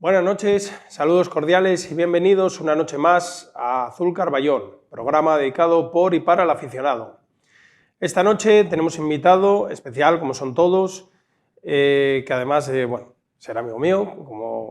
Buenas noches, saludos cordiales y bienvenidos una noche más a Azul Carballón, programa dedicado por y para el aficionado. Esta noche tenemos invitado especial, como son todos, que además será amigo mío,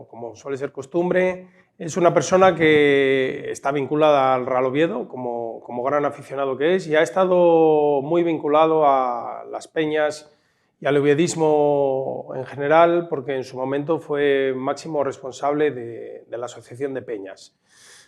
como suele ser costumbre. Es una persona que está vinculada al Real Oviedo, como gran aficionado que es, y ha estado muy vinculado a las peñas y al oviedismo en general, porque en su momento fue máximo responsable de la Asociación de Peñas.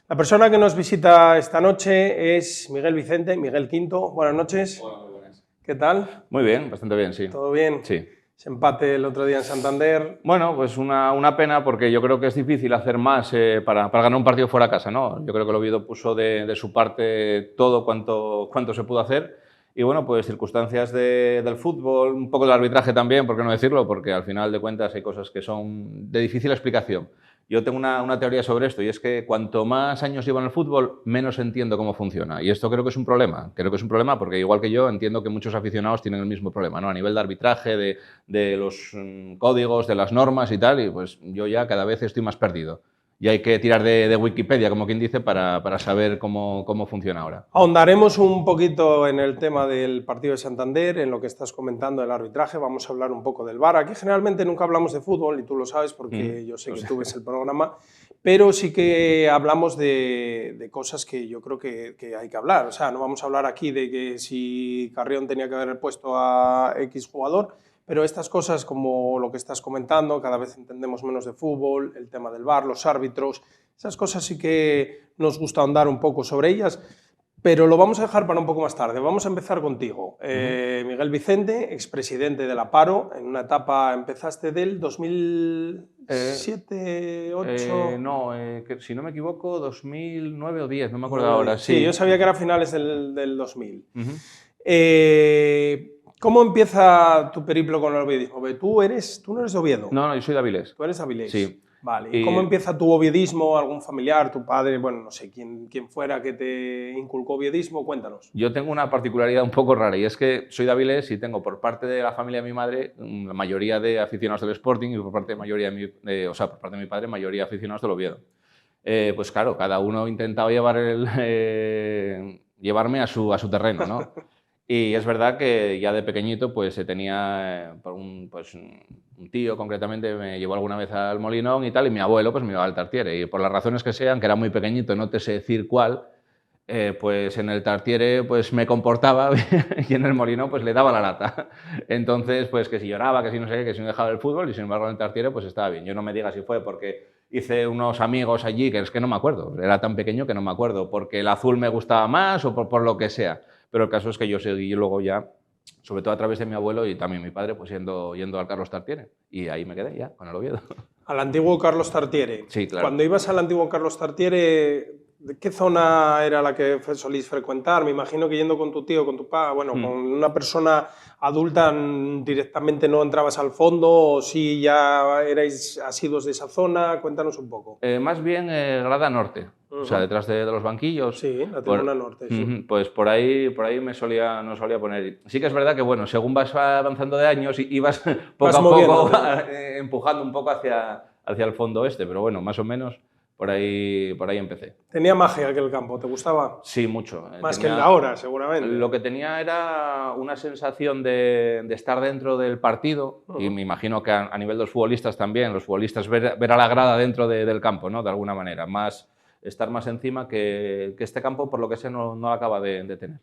La persona que nos visita esta noche es Miguel Vicente, Miguel Quinto. Buenas noches. Hola, muy buenas. ¿Qué tal? Muy bien, bastante bien, sí. ¿Todo bien? Sí. Ese empate el otro día en Santander. Bueno, pues una pena porque yo creo que es difícil hacer más para ganar un partido fuera de casa, ¿no? Yo creo que el Oviedo puso de su parte todo cuanto se pudo hacer. Y bueno, pues circunstancias del fútbol, un poco del arbitraje también, ¿por qué no decirlo? Porque al final de cuentas hay cosas que son de difícil explicación. Yo tengo una teoría sobre esto y es que cuanto más años llevo en el fútbol, menos entiendo cómo funciona. Y esto creo que es un problema. Creo que es un problema porque igual que yo entiendo que muchos aficionados tienen el mismo problema, ¿no? A nivel de arbitraje, de los códigos, de las normas y tal, y pues yo ya cada vez estoy más perdido. Y hay que tirar de Wikipedia, como quien dice, para saber cómo funciona ahora. Ahondaremos un poquito en el tema del partido de Santander, en lo que estás comentando del arbitraje. Vamos a hablar un poco del VAR. Aquí generalmente nunca hablamos de fútbol, y tú lo sabes porque yo sé que tú ves el programa, pero sí que hablamos de cosas que yo creo que hay que hablar. O sea, no vamos a hablar aquí de que si Carrión tenía que haber puesto a X jugador, pero estas cosas como lo que estás comentando, cada vez entendemos menos de fútbol, el tema del VAR, los árbitros, esas cosas sí que nos gusta ahondar un poco sobre ellas, pero lo vamos a dejar para un poco más tarde. Vamos a empezar contigo. Miguel Vicente, expresidente de la Paro, en una etapa empezaste del 2007, 2008... No, si no me equivoco, 2009 o 2010, no me acuerdo ahora. Sí, yo sabía que era finales del 2000. ¿Cómo empieza tu periplo con el oviedismo? ¿Tú no eres de Oviedo? No, yo soy de Avilés. ¿Tú eres de Avilés? Sí. Vale. ¿Y cómo empieza tu oviedismo? ¿Algún familiar, tu padre, bueno, no sé, quién fuera que te inculcó oviedismo? Cuéntanos. Yo tengo una particularidad un poco rara y es que soy de Avilés y tengo por parte de la familia de mi madre la mayoría de aficionados del Sporting y por parte de por parte de mi padre mayoría de aficionados del Oviedo. Pues claro, cada uno intentaba llevarme a su terreno, ¿no? Y es verdad que ya de pequeñito pues tenía un tío concretamente me llevó alguna vez al Molinón y tal, y mi abuelo pues me llevaba al Tartiere. Y por las razones que sean, que era muy pequeñito, no te sé decir cuál, pues en el Tartiere pues me comportaba y en el Molinón pues le daba la lata. Entonces pues que si lloraba, que si no sé qué, que si no dejaba el fútbol, y sin embargo en el Tartiere pues estaba bien. Yo no me diga si fue porque hice unos amigos allí, que es que no me acuerdo, era tan pequeño que no me acuerdo, porque el azul me gustaba más o por lo que sea. Pero el caso es que yo seguí luego ya, sobre todo a través de mi abuelo y también mi padre, pues yendo al Carlos Tartiere. Y ahí me quedé ya, con el Oviedo. Al antiguo Carlos Tartiere. Sí, claro. Cuando ibas al antiguo Carlos Tartiere, ¿de qué zona era la que solís frecuentar? Me imagino que yendo con tu tío, con tu papá, bueno, con una persona adulta directamente no entrabas al fondo, o si ya erais asiduos de esa zona. Cuéntanos un poco. Más bien grada norte. O sea, detrás de los banquillos. Sí, la tribuna norte. Sí. Pues nos solía poner. Sí que es verdad que, bueno, según vas avanzando de años, ibas poco a poco empujando un poco hacia el fondo este, pero bueno, más o menos por ahí empecé. ¿Tenía magia aquel campo? ¿Te gustaba? Sí, mucho. Más que el de ahora, seguramente. Lo que tenía era una sensación de estar dentro del partido, y me imagino que a nivel de los futbolistas también, los futbolistas ver a la grada dentro del campo, ¿no? De alguna manera, estar más encima que este campo, por lo que sé, no acaba de tener.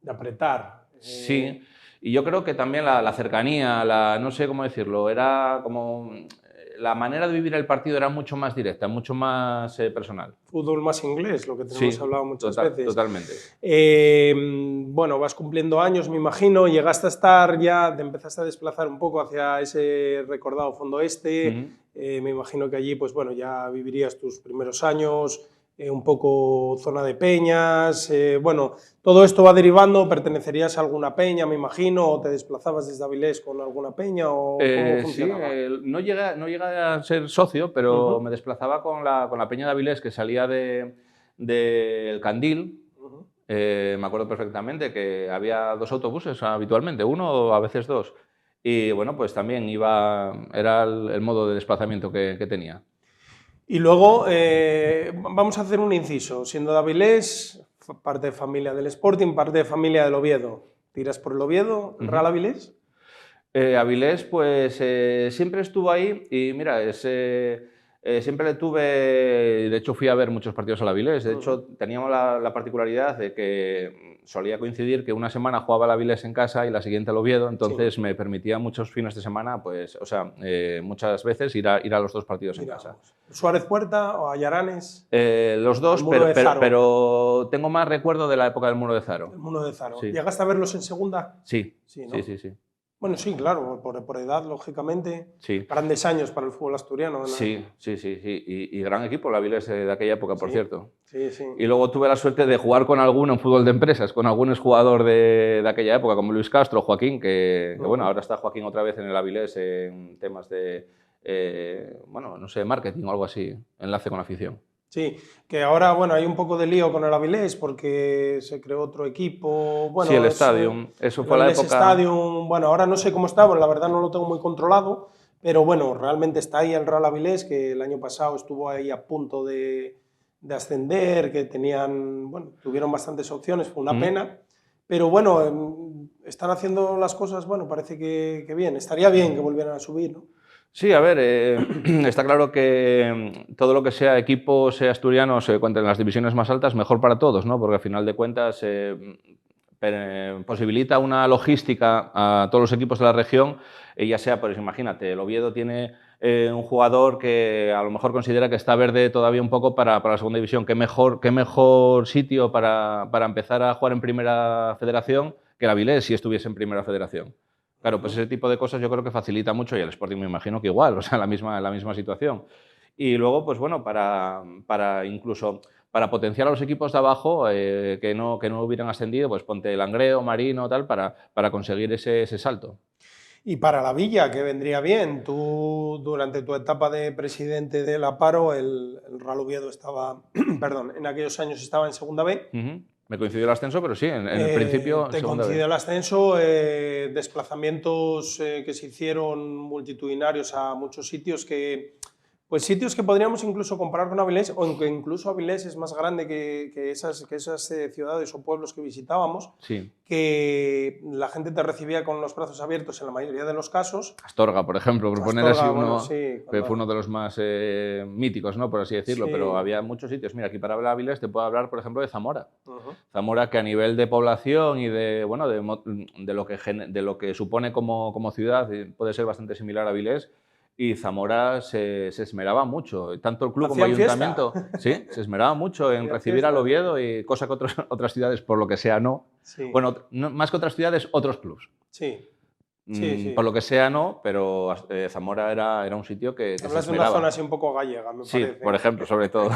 De apretar. Sí, y yo creo que también la cercanía, no sé cómo decirlo, era como... La manera de vivir el partido era mucho más directa, mucho más personal. Fútbol más inglés, lo que tenemos hablado muchas veces. Totalmente. Bueno, vas cumpliendo años, me imagino, llegaste a estar ya, te empezaste a desplazar un poco hacia ese recordado fondo este. Me imagino que allí, pues bueno, ya vivirías tus primeros años, un poco zona de peñas. Bueno, todo esto va derivando. ¿Pertenecerías a alguna peña, me imagino, o te desplazabas desde Avilés con alguna peña, o cómo funcionaba? Sí, no llegué a ser socio, pero me desplazaba con la peña de Avilés, que salía del Candil. Me acuerdo perfectamente que había 2 autobuses habitualmente, uno o a veces 2. Y bueno, pues también era el modo de desplazamiento que tenía. Y luego vamos a hacer un inciso. Siendo de Avilés, parte de familia del Sporting, parte de familia del Oviedo. ¿Tiras por el Oviedo, el Real Avilés? Avilés, pues siempre estuvo ahí y mira, siempre le tuve, de hecho fui a ver muchos partidos al Avilés, de hecho teníamos la particularidad de que solía coincidir que una semana jugaba el Avilés en casa y la siguiente al Oviedo, entonces me permitía muchos fines de semana, pues, o sea, muchas veces ir a los dos partidos en casa. ¿Suárez Puerta o Ayaranes? Los dos, pero tengo más recuerdo de la época del Muro de Zaro. El Muro de Zaro. Sí. ¿Llegaste a verlos en segunda? Sí, sí, ¿no? sí. Bueno, sí, claro, por edad, lógicamente. Sí. Grandes años para el fútbol asturiano, ¿no? Sí. Y gran equipo el Avilés de aquella época, por cierto. Sí. Y luego tuve la suerte de jugar con alguno en fútbol de empresas, con algún exjugador de aquella época, como Luis Castro, Joaquín, que bueno, ahora está Joaquín otra vez en el Avilés en temas de, bueno, no sé, marketing o algo así, enlace con afición. Sí, que ahora, bueno, hay un poco de lío con el Avilés porque se creó otro equipo. Bueno, sí, el Stadium, eso fue la época... Stadium, bueno, ahora no sé cómo está, bueno, la verdad no lo tengo muy controlado, pero bueno, realmente está ahí el Real Avilés, que el año pasado estuvo ahí a punto de ascender, que tenían, bueno, tuvieron bastantes opciones, fue una pena, pero bueno, están haciendo las cosas, bueno, parece que bien, estaría bien que volvieran a subir, ¿no? Sí, a ver, está claro que todo lo que sea equipos asturianos en las divisiones más altas, mejor para todos, ¿no? Porque al final de cuentas posibilita una logística a todos los equipos de la región, ya sea, pues imagínate, el Oviedo tiene un jugador que a lo mejor considera que está verde todavía un poco para la segunda división. ¿Qué mejor sitio para empezar a jugar en primera federación que el Avilés si estuviese en primera federación? Claro, pues ese tipo de cosas yo creo que facilita mucho y el Sporting me imagino que igual, o sea, la misma situación. Y luego, pues bueno, incluso para potenciar a los equipos de abajo que no hubieran ascendido, pues ponte Langreo, Marino, tal, para conseguir ese salto. Y para la Villa, que vendría bien. Tú, durante tu etapa de presidente del Aparo, el Real Oviedo estaba, perdón, en aquellos años estaba en segunda B. Me coincidió el ascenso, pero sí, en el principio... Te coincidió el ascenso, desplazamientos que se hicieron multitudinarios a muchos sitios que podríamos incluso comparar con Avilés, o que incluso Avilés es más grande que esas ciudades o pueblos que visitábamos, sí. Que la gente te recibía con los brazos abiertos en la mayoría de los casos. Astorga, por ejemplo, por poner así uno, sí, que fue uno de los más míticos, ¿no? Por así decirlo, sí. Pero había muchos sitios. Mira, aquí para hablar de Avilés te puedo hablar, por ejemplo, de Zamora. Zamora, que a nivel de población y de, bueno, de lo que supone como ciudad puede ser bastante similar a Avilés. Y Zamora se esmeraba mucho, tanto el club como el ayuntamiento, sí, se esmeraba mucho en recibir al Oviedo, y cosa que otras ciudades, por lo que sea, no. Sí. Bueno, más que otras ciudades, otros clubs. Sí. Por lo que sea, no, pero Zamora era un sitio que se esmeraba. Hablas de una zona así un poco gallega, me parece. Sí, por ejemplo, sobre todo.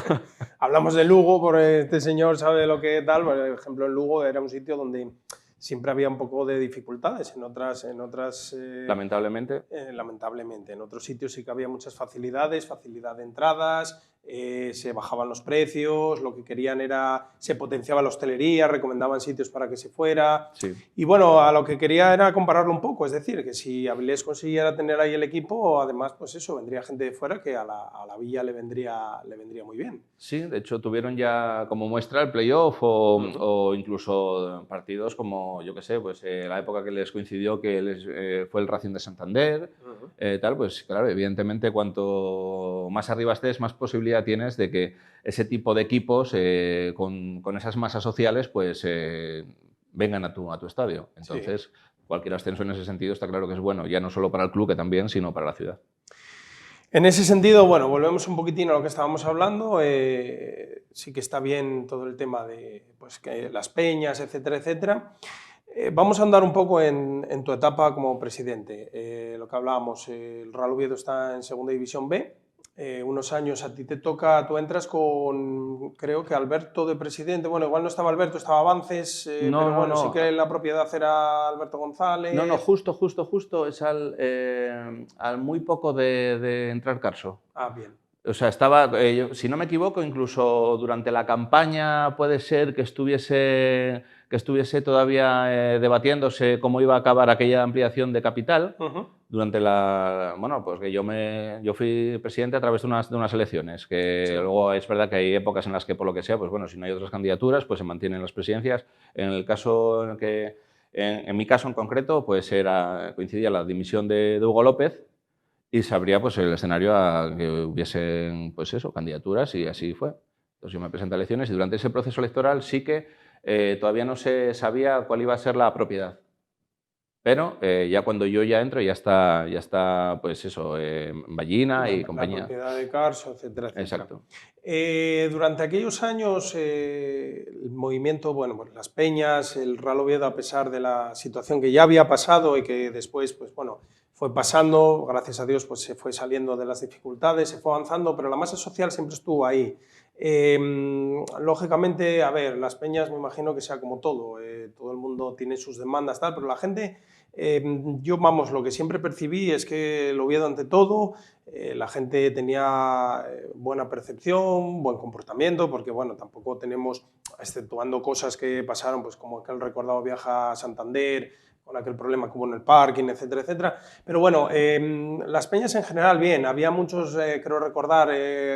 Hablamos de Lugo, porque este señor sabe lo que tal. Por ejemplo, en Lugo era un sitio donde siempre había un poco de dificultades, en otras lamentablemente. Lamentablemente. En otros sitios sí que había muchas facilidad de entradas, se bajaban los precios, lo que querían era, se potenciaba la hostelería, recomendaban sitios para que se fuera. Sí. Y bueno, a lo que quería era compararlo un poco, es decir, que si Avilés consiguiera tener ahí el equipo, además, pues eso, vendría gente de fuera que a la Villa le vendría muy bien. Sí, de hecho tuvieron ya como muestra el playoff o incluso partidos como, yo qué sé, pues la época que les coincidió que fue el Racing de Santander, tal, pues claro, evidentemente cuanto más arriba estés, más posibilidad tienes de que ese tipo de equipos con esas masas sociales pues vengan a tu estadio. Entonces, cualquier ascenso en ese sentido está claro que es bueno, ya no solo para el club que también, sino para la ciudad. En ese sentido, bueno, volvemos un poquitín a lo que estábamos hablando. Sí que está bien todo el tema de pues, que las peñas, etcétera, etcétera. Vamos a andar un poco en tu etapa como presidente. Lo que hablábamos, el Real Oviedo está en Segunda División B. Unos años a ti te toca, tú entras con, creo que Alberto de presidente, bueno, igual no estaba Alberto, estaba Avances, pero bueno, sí que la propiedad era Alberto González. No, justo, es al muy poco de entrar Carso. Ah, bien. O sea, estaba, si no me equivoco, incluso durante la campaña puede ser que estuviese todavía debatiéndose cómo iba a acabar aquella ampliación de capital, durante la... Bueno, pues que yo fui presidente a través de unas elecciones, que sí. Luego es verdad que hay épocas en las que, por lo que sea, pues bueno, si no hay otras candidaturas, pues se mantienen las presidencias. En el caso en el que... En mi caso en concreto, pues coincidía la dimisión de Hugo López y se abría pues, el escenario a que hubiesen, pues eso, candidaturas y así fue. Entonces yo me presenté a elecciones y durante ese proceso electoral sí que todavía no se sabía cuál iba a ser la propiedad. Pero ya cuando yo ya entro ya está pues eso, Ballina y compañía. La propiedad de Carso, etcétera, etcétera. Exacto. Durante aquellos años el movimiento, bueno, pues las peñas, el Real Oviedo, a pesar de la situación que ya había pasado y que después, pues bueno, fue pasando, gracias a Dios, pues se fue saliendo de las dificultades, se fue avanzando, pero la masa social siempre estuvo ahí. Lógicamente, a ver, las peñas me imagino que sea como todo el mundo tiene sus demandas, tal, pero la gente, yo vamos, lo que siempre percibí es que el Oviedo ante todo, la gente tenía buena percepción, buen comportamiento, porque bueno, tampoco tenemos, exceptuando cosas que pasaron, pues como aquel recordado viaje a Santander, con aquel problema que hubo en el parking, etcétera, etcétera. Pero bueno, las peñas en general bien, había muchos, creo recordar,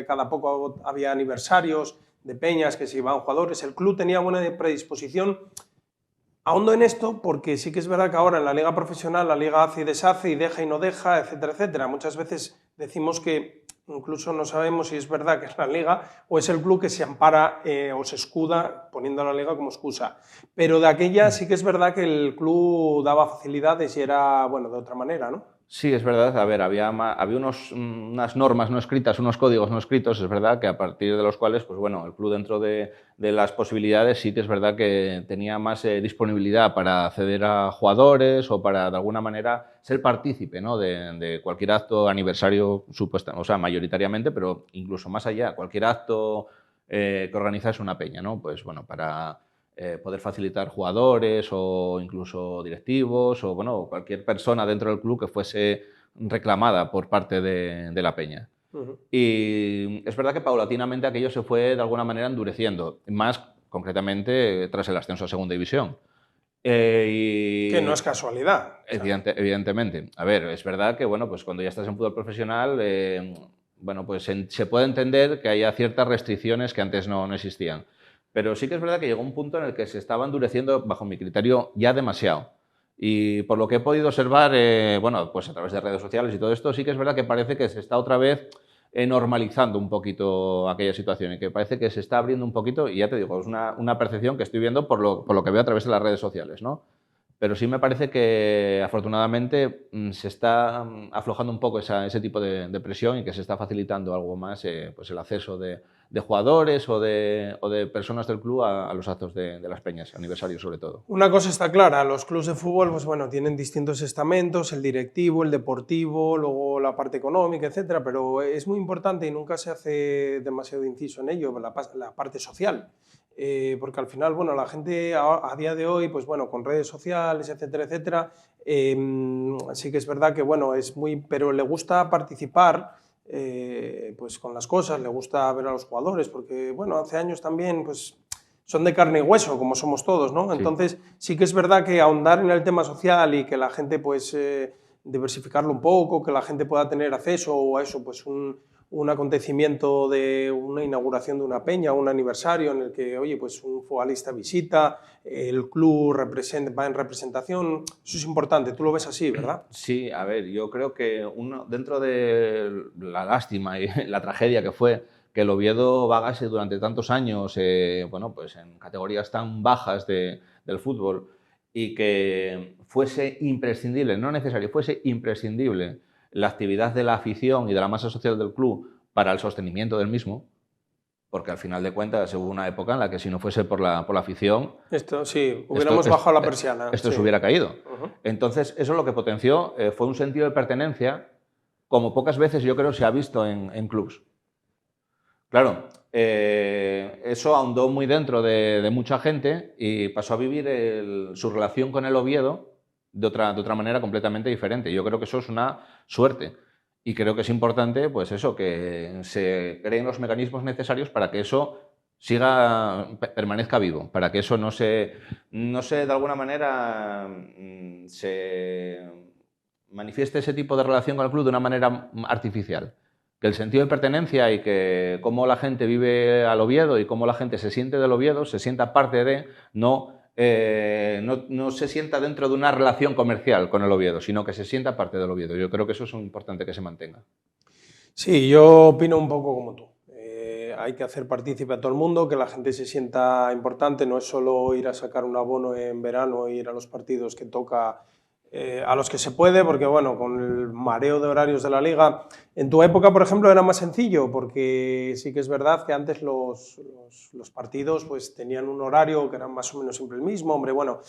cada poco había aniversarios de peñas que se iban jugadores, el club tenía buena predisposición. Ahondo en esto porque sí que es verdad que ahora en la liga profesional la liga hace y deshace y deja y no deja, etcétera, etcétera. Muchas veces decimos que incluso no sabemos si es verdad que es la liga o es el club que se ampara o se escuda poniendo a la liga como excusa. Pero de aquella sí que es verdad que el club daba facilidades y era, bueno, de otra manera, ¿no? Sí, es verdad. A ver, había unas normas no escritas, unos códigos no escritos, es verdad, que a partir de los cuales, pues bueno, el club dentro de las posibilidades sí que es verdad que tenía más disponibilidad para acceder a jugadores o para, de alguna manera, ser partícipe, ¿no? de cualquier acto, aniversario, o sea, mayoritariamente, pero incluso más allá, cualquier acto que organizase una peña, ¿no? Pues bueno, para poder facilitar jugadores o incluso directivos o bueno, cualquier persona dentro del club que fuese reclamada por parte de la peña. Y es verdad que paulatinamente aquello se fue de alguna manera endureciendo, más concretamente tras el ascenso a Segunda División. Que no es casualidad. Evidentemente. A ver, es verdad que bueno, pues cuando ya estás en fútbol profesional, bueno, pues se puede entender que haya ciertas restricciones que antes no existían. Pero sí que es verdad que llegó un punto en el que se estaba endureciendo, bajo mi criterio, ya demasiado. Y por lo que he podido observar, bueno, pues a través de redes sociales y todo esto, sí que es verdad que parece que se está otra vez normalizando un poquito aquella situación y que parece que se está abriendo un poquito, y ya te digo, es una percepción que estoy viendo por lo que veo a través de las redes sociales, ¿no? Pero sí me parece que, afortunadamente, se está aflojando un poco ese tipo de presión y que se está facilitando algo más pues el acceso de jugadores o de personas del club a los actos de las peñas, aniversarios sobre todo. Una cosa está clara, los clubes de fútbol pues bueno, tienen distintos estamentos, el directivo, el deportivo, luego la parte económica, etcétera, pero es muy importante y nunca se hace demasiado inciso en ello, la parte social. Porque al final, bueno, la gente a día de hoy, pues bueno, con redes sociales, etcétera, etcétera, sí que es verdad que, bueno, pero le gusta participar pues con las cosas, le gusta ver a los jugadores, porque, bueno, hace años también, pues son de carne y hueso, como somos todos, ¿no? Sí. Entonces, sí que es verdad que ahondar en el tema social y que la gente, pues, diversificarlo un poco, que la gente pueda tener acceso a eso, pues un acontecimiento de una inauguración de una peña, un aniversario en el que, oye, pues un futbolista visita, el club va en representación, eso es importante, tú lo ves así, ¿verdad? Sí, a ver, yo creo que dentro de la lástima y la tragedia que fue que el Oviedo vagase durante tantos años, bueno, pues en categorías tan bajas del fútbol y que fuese imprescindible, no necesario, fuese imprescindible la actividad de la afición y de la masa social del club para el sostenimiento del mismo, porque al final de cuentas hubo una época en la que si no fuese por la afición... Esto sí, hubiéramos bajado la persiana. Esto sí. se hubiera caído. Entonces, eso lo que potenció fue un sentido de pertenencia como pocas veces yo creo se ha visto en clubs. Claro, eso ahondó muy dentro de mucha gente y pasó a vivir su relación con el Oviedo de otra manera completamente diferente. Yo creo que eso es una suerte y creo que es importante, pues eso, que se creen los mecanismos necesarios para que eso permanezca vivo, para que eso no se de alguna manera se manifieste ese tipo de relación con el club de una manera artificial. Que el sentido de pertenencia y que cómo la gente vive al Oviedo y cómo la gente se siente del Oviedo, se sienta parte de, no se sienta dentro de una relación comercial con el Oviedo, sino que se sienta parte del Oviedo. Yo creo que eso es importante que se mantenga. Sí, yo opino un poco como tú. Hay que hacer partícipe a todo el mundo, que la gente se sienta importante, no es solo ir a sacar un abono en verano e ir a los partidos que toca, a los que se puede, porque bueno, con el mareo de horarios de la liga, en tu época, por ejemplo, era más sencillo, porque sí que es verdad que antes los partidos pues tenían un horario que era más o menos siempre el mismo, hombre, bueno,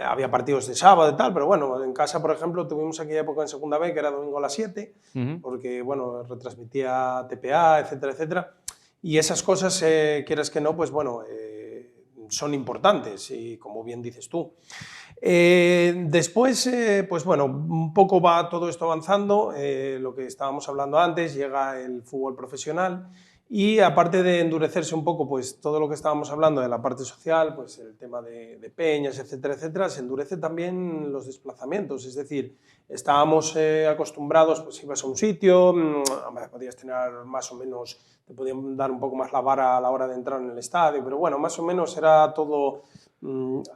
había partidos de sábado y tal, pero bueno, en casa, por ejemplo, tuvimos aquella época en segunda B que era domingo a las 7, porque bueno, retransmitía TPA, etcétera, etcétera. Y esas cosas, quieras que no, pues bueno, son importantes y como bien dices tú. Después, pues bueno, un poco va todo esto avanzando, lo que estábamos hablando antes, llega el fútbol profesional y aparte de endurecerse un poco pues todo lo que estábamos hablando de la parte social, pues el tema de peñas, etcétera, etcétera, se endurece también los desplazamientos, es decir, estábamos acostumbrados, pues ibas a un sitio, podías tener más o menos, te podían dar un poco más la vara a la hora de entrar en el estadio, pero bueno, más o menos era todo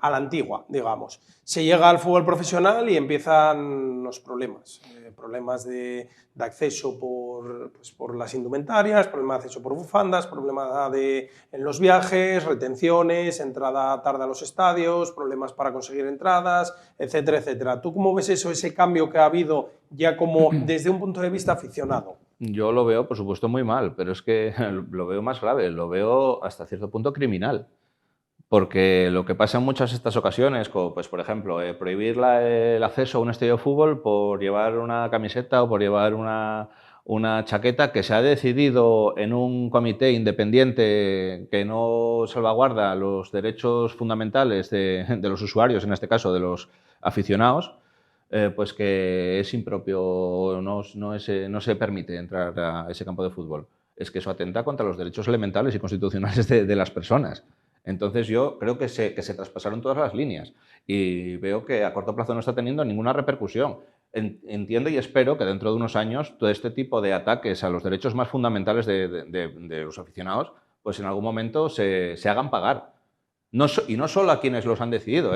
a la antigua, digamos. Se llega al fútbol profesional y empiezan los problemas, problemas de acceso por las indumentarias, problema de acceso por bufandas, problema en los viajes, retenciones, entrada tarde a los estadios, problemas para conseguir entradas, etcétera, etcétera. ¿Tú cómo ves eso, ese cambio que ha habido ya como desde un punto de vista aficionado? Yo lo veo, por supuesto, muy mal, pero es que lo veo más grave, lo veo hasta cierto punto criminal. Porque lo que pasa en muchas de estas ocasiones, como pues, por ejemplo, prohibir el acceso a un estadio de fútbol por llevar una camiseta o por llevar una chaqueta que se ha decidido en un comité independiente que no salvaguarda los derechos fundamentales de los usuarios, en este caso de los aficionados, pues que es impropio, no se permite entrar a ese campo de fútbol. Es que eso atenta contra los derechos elementales y constitucionales de las personas. Entonces yo creo que se traspasaron todas las líneas y veo que a corto plazo no está teniendo ninguna repercusión. Entiendo y espero que dentro de unos años todo este tipo de ataques a los derechos más fundamentales de los aficionados, pues en algún momento se hagan pagar. Y no solo a quienes los han decidido,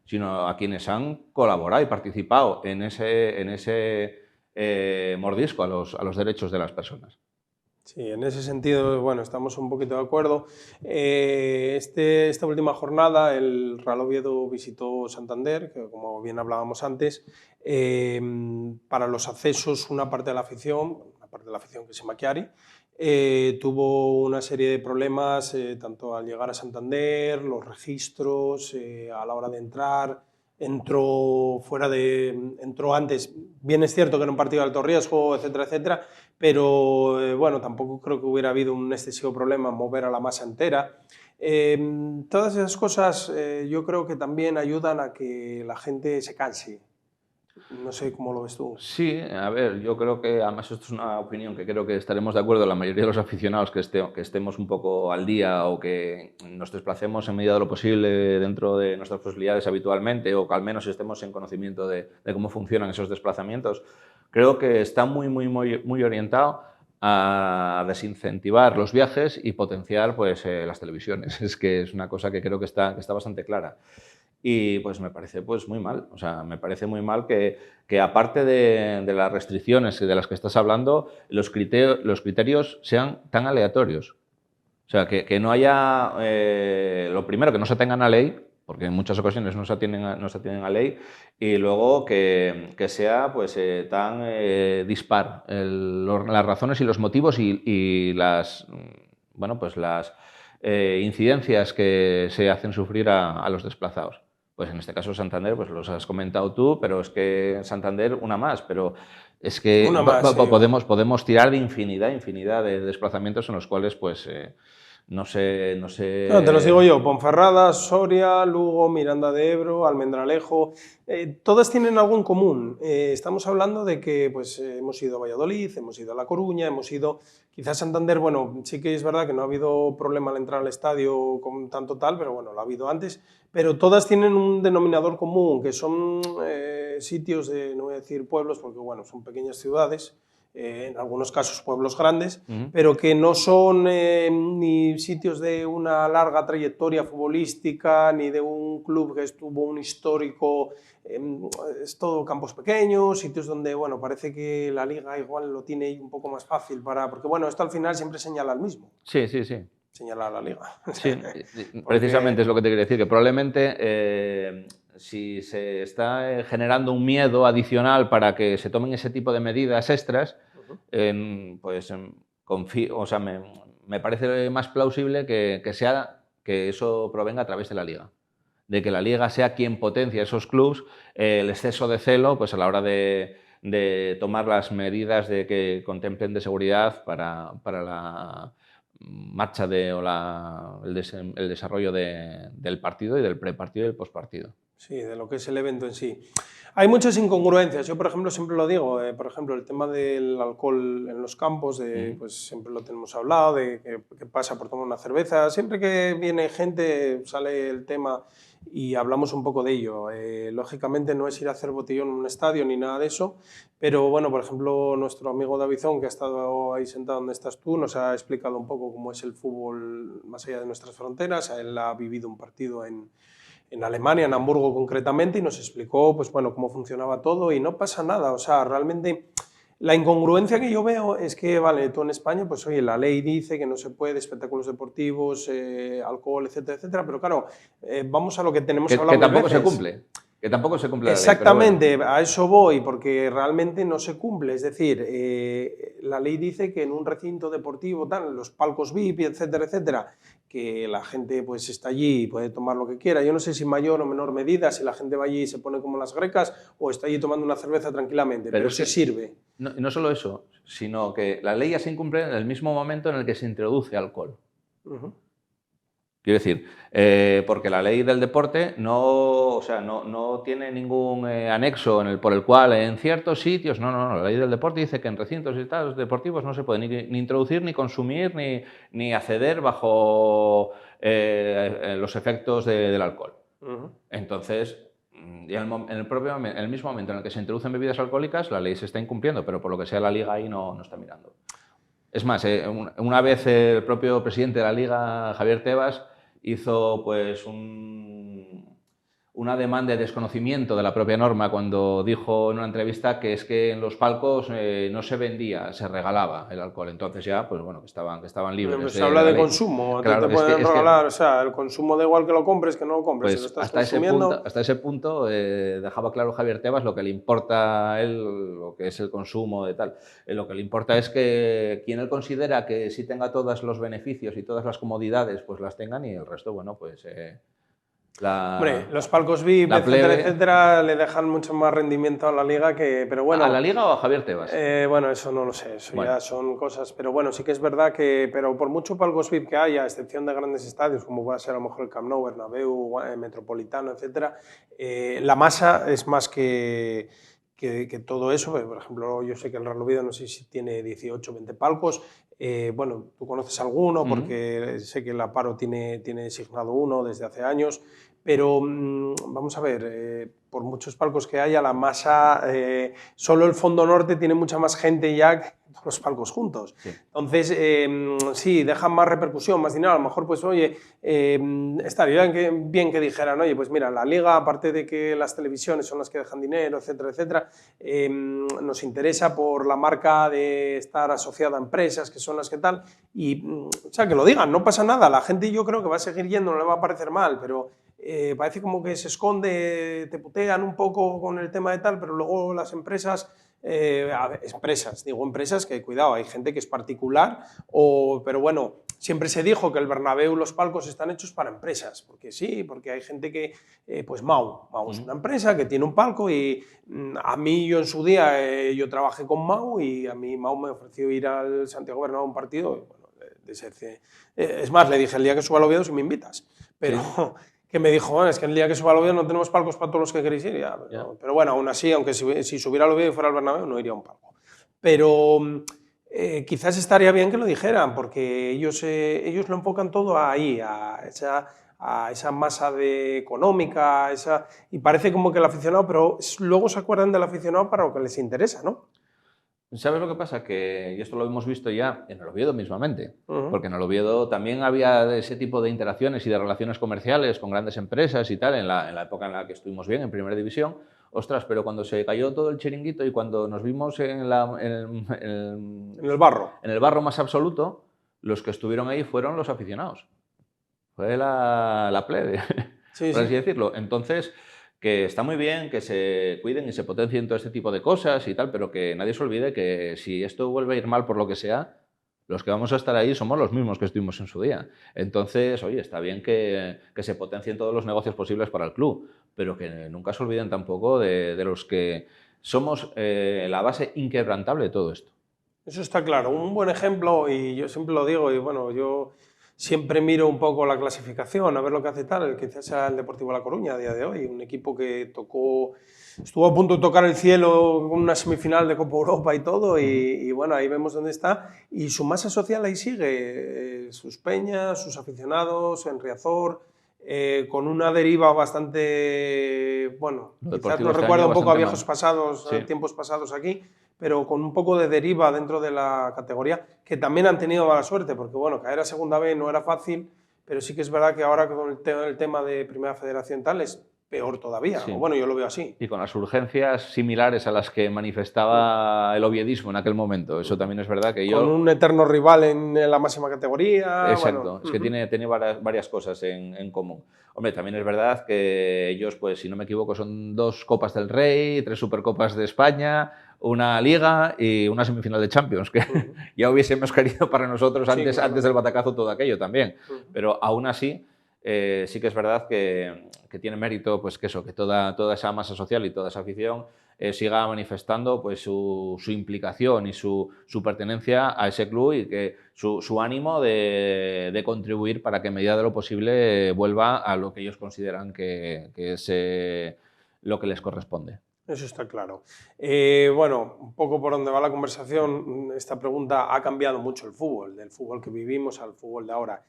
sino a quienes han colaborado y participado en ese mordisco a los derechos de las personas. Sí, en ese sentido, bueno, estamos un poquito de acuerdo. Esta última jornada el Real Oviedo visitó Santander, que como bien hablábamos antes, para los accesos una parte de la afición que es Machiari, tuvo una serie de problemas tanto al llegar a Santander, los registros, a la hora de entrar, entró antes, bien es cierto que era un partido de alto riesgo, etcétera, etcétera, pero bueno, tampoco creo que hubiera habido un excesivo problema en mover a la masa entera. Todas esas cosas yo creo que también ayudan a que la gente se canse. No sé cómo lo ves tú. Sí, a ver, yo creo que, además esto es una opinión que creo que estaremos de acuerdo la mayoría de los aficionados que estemos un poco al día o que nos desplacemos en medida de lo posible dentro de nuestras posibilidades habitualmente o que al menos estemos en conocimiento de cómo funcionan esos desplazamientos. Creo que está muy orientado a desincentivar los viajes y potenciar pues, las televisiones. Es que es una cosa que creo que está bastante clara. Y pues me parece pues muy mal, o sea, me parece muy mal que aparte de las restricciones de las que estás hablando, los criterios sean tan aleatorios. O sea, que no haya, lo primero, que no se atengan a ley, porque en muchas ocasiones no se atienden a ley, y luego que sea pues, tan dispar las razones y los motivos y las, bueno, pues las incidencias que se hacen sufrir a los desplazados. Pues en este caso Santander, pues los has comentado tú, pero es que en Santander una más, pero es que Una más, sí. podemos tirar de infinidad de desplazamientos en los cuales pues no sé... No, te los digo yo, Ponferrada, Soria, Lugo, Miranda de Ebro, Almendralejo, todas tienen algo en común. Estamos hablando de que pues, hemos ido a Valladolid, hemos ido a La Coruña, hemos ido... Quizás Santander, bueno, sí que es verdad que no ha habido problema al entrar al estadio con tanto tal, pero bueno, lo ha habido antes. Pero todas tienen un denominador común, que son sitios de, no voy a decir pueblos, porque bueno, son pequeñas ciudades, en algunos casos pueblos grandes, pero que no son ni sitios de una larga trayectoria futbolística, ni de un club que estuvo un histórico. Es todo campos pequeños, sitios donde, bueno, parece que la liga igual lo tiene un poco más fácil porque, bueno, esto al final siempre señala al mismo. Sí. Señala a la liga. Sí, Porque... precisamente es lo que te quería decir, que probablemente si se está generando un miedo adicional para que se tomen ese tipo de medidas extras, pues confío, o sea, me parece más plausible que eso provenga a través de la liga. De que la liga sea quien potencia esos clubs, el exceso de celo pues a la hora de tomar las medidas de que contemplen de seguridad para la marcha el desarrollo del partido y del prepartido y del postpartido. Sí, de lo que es el evento en sí. Hay muchas incongruencias. Yo, por ejemplo, siempre lo digo, por ejemplo, el tema del alcohol en los campos, pues siempre lo tenemos hablado, de qué pasa por tomar una cerveza. Siempre que viene gente sale el tema y hablamos un poco de ello. Lógicamente no es ir a hacer botellón en un estadio ni nada de eso, pero bueno, por ejemplo, nuestro amigo Davizón, que ha estado ahí sentado donde estás tú, nos ha explicado un poco cómo es el fútbol más allá de nuestras fronteras. Él ha vivido un partido en Alemania, en Hamburgo concretamente, y nos explicó pues, bueno, cómo funcionaba todo y no pasa nada. O sea, realmente la incongruencia que yo veo es que, vale, tú en España, pues oye, la ley dice que no se puede, espectáculos deportivos, alcohol, etcétera, etcétera, pero claro, vamos a lo que tenemos hablado que tampoco veces. Se cumple. Que tampoco se cumple Exactamente, la ley, pero bueno. A eso voy, porque realmente no se cumple. Es decir, la ley dice que en un recinto deportivo, tal, los palcos VIP, etcétera, etcétera, que la gente pues está allí y puede tomar lo que quiera. Yo no sé si mayor o menor medida, si la gente va allí y se pone como las grecas o está allí tomando una cerveza tranquilamente, pero se sirve. No solo eso, sino que la ley ya se incumple en el mismo momento en el que se introduce alcohol. Quiero decir, porque la ley del deporte no tiene ningún anexo por el cual en ciertos sitios, no, la ley del deporte dice que en recintos y estados deportivos no se puede ni introducir, ni consumir, ni acceder bajo los efectos del alcohol. Entonces, y en el mismo momento en el que se introducen bebidas alcohólicas, la ley se está incumpliendo, pero por lo que sea la liga ahí no está mirando. Es más, una vez el propio presidente de la Liga, Javier Tebas, hizo pues una demanda de desconocimiento de la propia norma cuando dijo en una entrevista que es que en los palcos no se vendía, se regalaba el alcohol. Entonces ya, pues bueno, que estaban libres. Pues se habla de consumo, claro, te pueden regalar, o sea, el consumo da igual que lo compres que no lo compres. Pues si lo estás hasta ese punto dejaba claro Javier Tebas lo que le importa a él, lo que es el consumo de tal. Lo que le importa es que quien él considera que sí tenga todos los beneficios y todas las comodidades, pues las tengan y el resto, bueno, pues... Hombre, los palcos VIP, etcétera, le dejan mucho más rendimiento a la liga que... Pero bueno, ¿a la liga o a Javier Tebas? Bueno, eso no lo sé, eso ya son cosas... Pero bueno, sí que es verdad que... Pero por mucho palcos VIP que haya, a excepción de grandes estadios, como puede ser a lo mejor el Camp Nou, Bernabéu, Metropolitano, etcétera, la masa es más que todo eso. Por ejemplo, yo sé que el Real Oviedo no sé si tiene 18 o 20 palcos. Bueno, tú conoces alguno porque sé que el Aparo tiene designado uno desde hace años, pero vamos a ver, por muchos palcos que haya, la masa, solo el Fondo Norte tiene mucha más gente ya que los palcos juntos. Sí. Entonces, sí, dejan más repercusión, más dinero. A lo mejor, pues, oye, estaría bien que dijeran, oye, pues mira, la liga, aparte de que las televisiones son las que dejan dinero, etcétera, etcétera, nos interesa por la marca de estar asociada a empresas que son las que tal, y, o sea, que lo digan, no pasa nada. La gente yo creo que va a seguir yendo, no le va a parecer mal, pero parece como que se esconde, te putean un poco con el tema de tal, pero luego las empresas... empresas que, cuidado, hay gente que es particular, pero bueno, siempre se dijo que el Bernabéu, los palcos están hechos para empresas, porque sí, porque hay gente que, pues Mau es una empresa que tiene un palco y a mí, yo en su día, yo trabajé con Mau y a mí Mau me ofreció ir al Santiago Bernabéu a un partido, y, bueno, es más, le dije, el día que suba al Oviedo si me invitas, pero... Sí. Que me dijo, bueno, es que el día que suba al Oviedo no tenemos palcos para todos los que queréis ir. Pero bueno, aún así, aunque si subiera al Oviedo y fuera al Bernabéu, no iría a un palco. Pero quizás estaría bien que lo dijeran, porque ellos lo enfocan todo ahí, a esa masa económica, y parece como que el aficionado, pero luego se acuerdan del aficionado para lo que les interesa, ¿no? ¿Sabes lo que pasa? Que, y esto lo hemos visto ya en el Oviedo mismamente, Uh-huh. porque en el Oviedo también había ese tipo de interacciones y de relaciones comerciales con grandes empresas y tal, en la época en la que estuvimos bien, en Primera División. Ostras, pero cuando se cayó todo el chiringuito y cuando nos vimos En el barro. en el barro más absoluto, los que estuvieron ahí fueron los aficionados. Fue la plebe, Sí, por sí. así decirlo. Entonces, que está muy bien que se cuiden y se potencien todo este tipo de cosas y tal, pero que nadie se olvide que si esto vuelve a ir mal por lo que sea, los que vamos a estar ahí somos los mismos que estuvimos en su día. Entonces, oye, está bien que se potencien todos los negocios posibles para el club, pero que nunca se olviden tampoco de los que somos la base inquebrantable de todo esto. Eso está claro. Un buen ejemplo, y yo siempre lo digo, y bueno, yo siempre miro un poco la clasificación, a ver lo que hace tal, quizás sea el Deportivo La Coruña a día de hoy, un equipo que estuvo a punto de tocar el cielo con una semifinal de Copa Europa y todo, y bueno, ahí vemos dónde está, y su masa social ahí sigue, sus peñas, sus aficionados, en Riazor, con una deriva bastante, bueno, Lo quizás deportivo nos este recuerda año un poco a bastante viejos mal. pasados, Sí. a tiempos pasados aquí, pero con un poco de deriva dentro de la categoría, que también han tenido mala suerte, porque bueno, caer a segunda B no era fácil, pero sí que es verdad que ahora con el tema de Primera Federación tal es peor todavía, o Sí. bueno, yo lo veo así. Y con las urgencias similares a las que manifestaba el oviedismo en aquel momento. Eso también es verdad que Con yo... un eterno rival en la máxima categoría, bueno. Exacto, es que tiene varias cosas en común. Hombre, también es verdad que ellos, pues si no me equivoco, son 2 Copas del Rey, 3 Supercopas de España, una Liga y una semifinal de Champions, que ya hubiésemos querido para nosotros Sí, claro. antes del batacazo todo aquello también. Ujú. Pero aún así, sí que es verdad que tiene mérito pues, que toda esa masa social y toda esa afición siga manifestando pues, su implicación y su pertenencia a ese club y que su ánimo de contribuir para que en medida de lo posible vuelva a lo que ellos consideran que es lo que les corresponde. Eso está claro. Bueno, un poco por donde va la conversación, esta pregunta ha cambiado mucho el fútbol, del fútbol que vivimos al fútbol de ahora.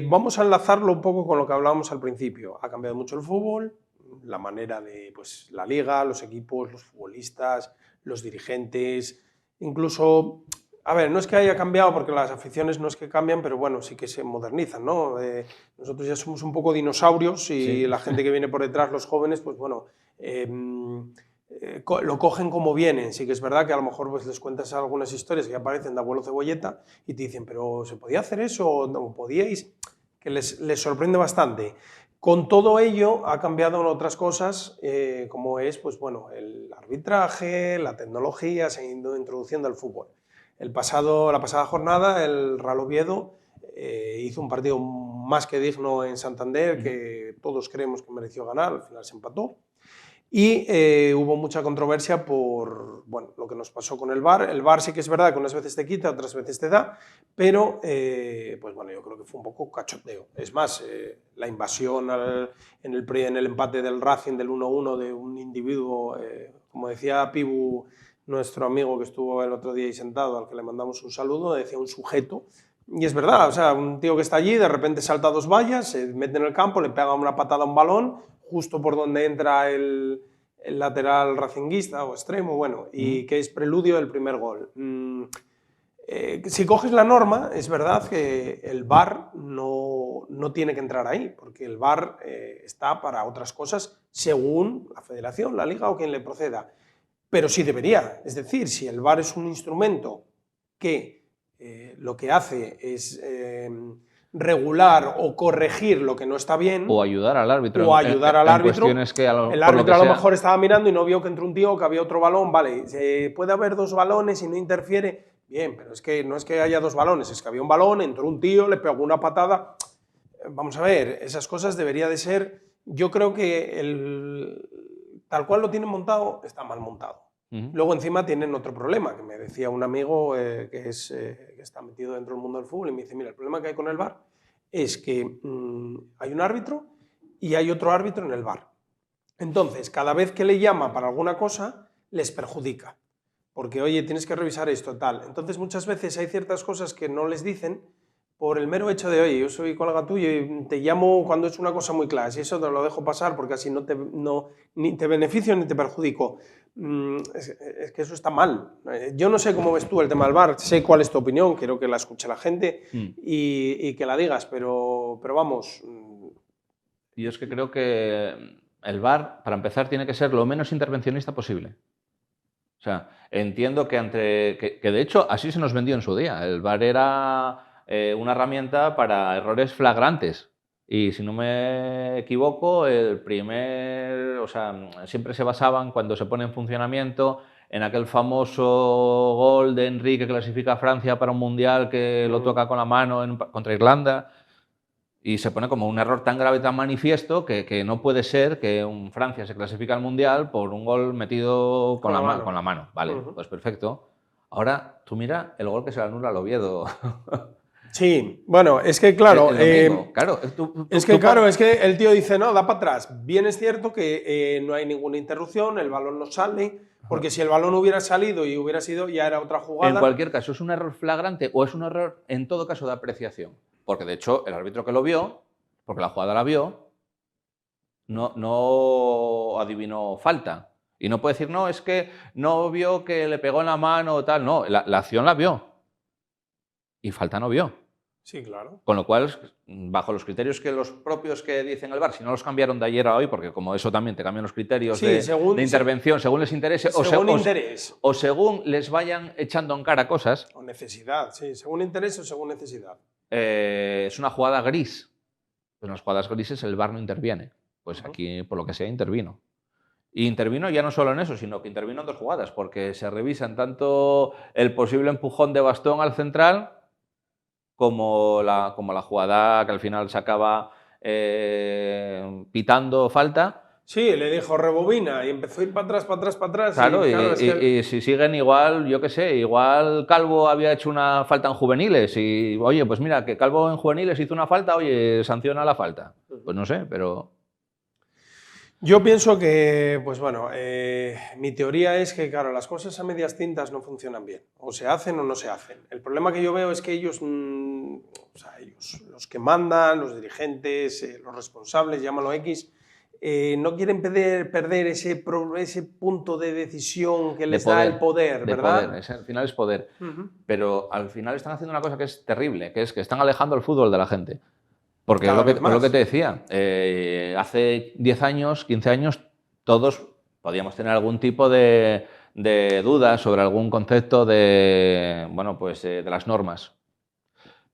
Vamos a enlazarlo un poco con lo que hablábamos al principio. Ha cambiado mucho el fútbol, la manera de pues, la liga, los equipos, los futbolistas, los dirigentes, incluso... A ver, no es que haya cambiado porque las aficiones no es que cambian, pero bueno, sí que se modernizan, ¿no? Nosotros ya somos un poco dinosaurios y Sí. la gente que viene por detrás, los jóvenes, pues bueno, lo cogen como vienen. Sí que es verdad que a lo mejor pues, les cuentas algunas historias que aparecen de abuelo cebolleta y te dicen, pero ¿se podía hacer eso? ¿O no podíais? Que les sorprende bastante. Con todo ello ha cambiado en otras cosas, como es pues, bueno, el arbitraje, la tecnología, se ha ido introduciendo al fútbol. La pasada jornada el Real Oviedo hizo un partido más que digno en Santander, que todos creemos que mereció ganar, al final se empató. Y hubo mucha controversia por bueno, lo que nos pasó con el VAR. El VAR sí que es verdad que unas veces te quita, otras veces te da, pero pues bueno, yo creo que fue un poco cachondeo. Es más, la invasión en el empate del Racing del 1-1 de un individuo, como decía Pibu, nuestro amigo que estuvo el otro día ahí sentado, al que le mandamos un saludo, decía un sujeto. Y es verdad, o sea, un tío que está allí, de repente salta 2 vallas, se mete en el campo, le pega una patada a un balón, justo por donde entra el lateral racinguista o extremo, bueno, y que es preludio del primer gol. Si coges la norma, es verdad que el VAR no tiene que entrar ahí, porque el VAR está para otras cosas según la federación, la liga o quien le proceda. Pero sí debería. Es decir, si el VAR es un instrumento que lo que hace es regular o corregir lo que no está bien. O ayudar al árbitro. O ayudar al en árbitro. Cuestiones que El árbitro a lo mejor estaba mirando y no vio que entró un tío, que había otro balón. Vale, puede haber 2 balones y no interfiere. Bien, pero es que no es que haya 2 balones, es que había un balón, entró un tío, le pegó una patada. Vamos a ver, esas cosas debería de ser... Yo creo que tal cual lo tienen montado, está mal montado. Luego encima tienen otro problema, que me decía un amigo que está metido dentro del mundo del fútbol y me dice, mira, el problema que hay con el VAR es que hay un árbitro y hay otro árbitro en el VAR. Entonces, cada vez que le llama para alguna cosa, les perjudica. porque, oye, tienes que revisar esto, tal. Entonces, muchas veces hay ciertas cosas que no les dicen por el mero hecho de, oye, yo soy colega tuyo y te llamo cuando es una cosa muy clara, y eso te lo dejo pasar porque así ni te beneficio ni te perjudico. Es que eso está mal. Yo no sé cómo ves tú el tema del VAR, sé cuál es tu opinión, quiero que la escuche la gente y que la digas, pero vamos. Yo es que creo que el VAR, para empezar, tiene que ser lo menos intervencionista posible. O sea, entiendo que de hecho así se nos vendió en su día. El VAR era una herramienta para errores flagrantes. Y si no me equivoco, o sea, siempre se basaban cuando se pone en funcionamiento en aquel famoso gol de Henry que clasifica a Francia para un mundial que lo toca con la mano contra Irlanda. Y se pone como un error tan grave, tan manifiesto, que no puede ser que Francia se clasifique al Mundial por un gol metido con la mano. Vale, pues perfecto. Ahora, tú mira el gol que se le anula al Oviedo. Sí, bueno, es que claro, claro, es que el tío dice, no, da para atrás. Bien es cierto que no hay ninguna interrupción, el balón no sale, porque si el balón hubiera salido y hubiera sido, ya era otra jugada. En cualquier caso, ¿es un error flagrante o es un error, en todo caso, de apreciación? Porque, de hecho, el árbitro que lo vio, porque la jugada la vio, no adivinó falta. Y no puede decir, no, es que no vio que le pegó en la mano o tal. No, la acción la vio. Y falta no vio. Sí, claro. Con lo cual, bajo los criterios que los propios que dicen el VAR, si no los cambiaron de ayer a hoy, porque como eso también te cambian los criterios de intervención según les interese o según les vayan echando en cara cosas. O necesidad, sí, según interés o según necesidad. Es una jugada gris. Pues en las jugadas grises el VAR no interviene. Pues aquí, por lo que sea, intervino. Y intervino ya no solo en eso, sino que intervino en dos jugadas, porque se revisan tanto el posible empujón de bastón al central como la jugada que al final se acaba pitando falta. Sí, le dijo rebobina y empezó a ir para atrás, para atrás, para atrás. Claro, y si siguen igual, yo qué sé, igual Calvo había hecho una falta en juveniles y, oye, pues mira, que Calvo en juveniles hizo una falta, oye, sanciona la falta. Pues no sé, pero... Yo pienso que, pues bueno, mi teoría es que, claro, las cosas a medias tintas no funcionan bien. O se hacen o no se hacen. El problema que yo veo es que ellos, los que mandan, los dirigentes, los responsables, llámalo X, no quieren perder ese punto de decisión que les da el poder, ¿verdad? Poder, al final es poder. Pero al final están haciendo una cosa que es terrible, que es que están alejando el fútbol de la gente. Porque es lo que te decía, hace 10 años, 15 años, todos podíamos tener algún tipo de dudas sobre algún concepto de las normas,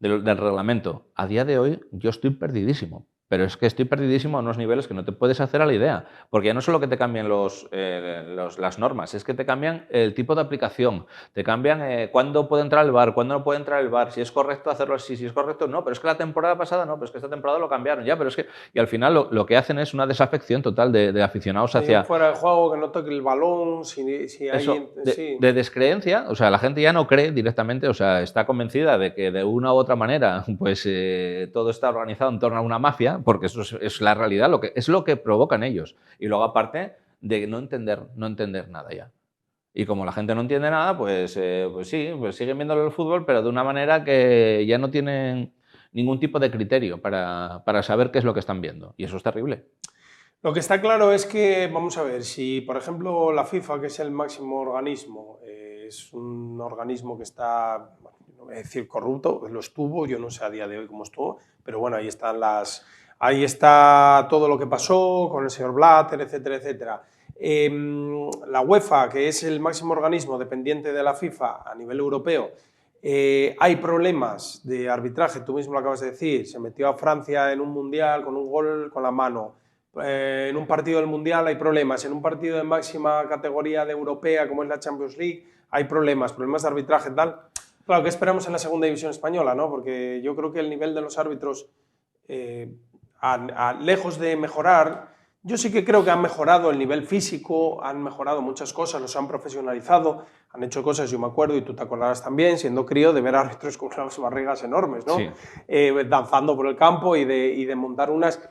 del reglamento. A día de hoy yo estoy perdidísimo. Pero es que estoy perdidísimo a unos niveles que no te puedes hacer a la idea. Porque ya no solo que te cambian las normas, es que te cambian el tipo de aplicación, te cambian cuándo puede entrar el VAR, cuándo no puede entrar el VAR, si es correcto hacerlo así, si es correcto no, pero es que la temporada pasada no, pero es que esta temporada lo cambiaron ya, pero es que... Y al final lo que hacen es una desafección total de aficionados hacia... Fuera de juego, que no toque el balón, si hay... De descreencia, o sea, la gente ya no cree directamente, o sea, está convencida de que de una u otra manera pues todo está organizado en torno a una mafia, porque eso es la realidad, es lo que provocan ellos. Y luego, aparte de no entender nada ya. Y como la gente no entiende nada, pues siguen viéndolo el fútbol, pero de una manera que ya no tienen ningún tipo de criterio para saber qué es lo que están viendo. Y eso es terrible. Lo que está claro es que, vamos a ver, si por ejemplo la FIFA, que es el máximo organismo, es un organismo que está, no voy a decir corrupto, lo estuvo, yo no sé a día de hoy cómo estuvo, pero bueno, ahí está todo lo que pasó con el señor Blatter, etcétera, etcétera. La UEFA, que es el máximo organismo dependiente de la FIFA a nivel europeo, hay problemas de arbitraje, tú mismo lo acabas de decir, se metió a Francia en un mundial con un gol con la mano. En un partido del Mundial hay problemas, en un partido de máxima categoría de europea como es la Champions League hay problemas de arbitraje tal. Claro, ¿qué esperamos en la segunda división española? ¿No? Porque yo creo que el nivel de los árbitros, lejos de mejorar, yo sí que creo que han mejorado el nivel físico, han mejorado muchas cosas, los han profesionalizado, han hecho cosas, yo me acuerdo, y tú te acordarás también, siendo crío, de ver árbitros con unas barrigas enormes, ¿no? Sí. Danzando por el campo y de montar unas...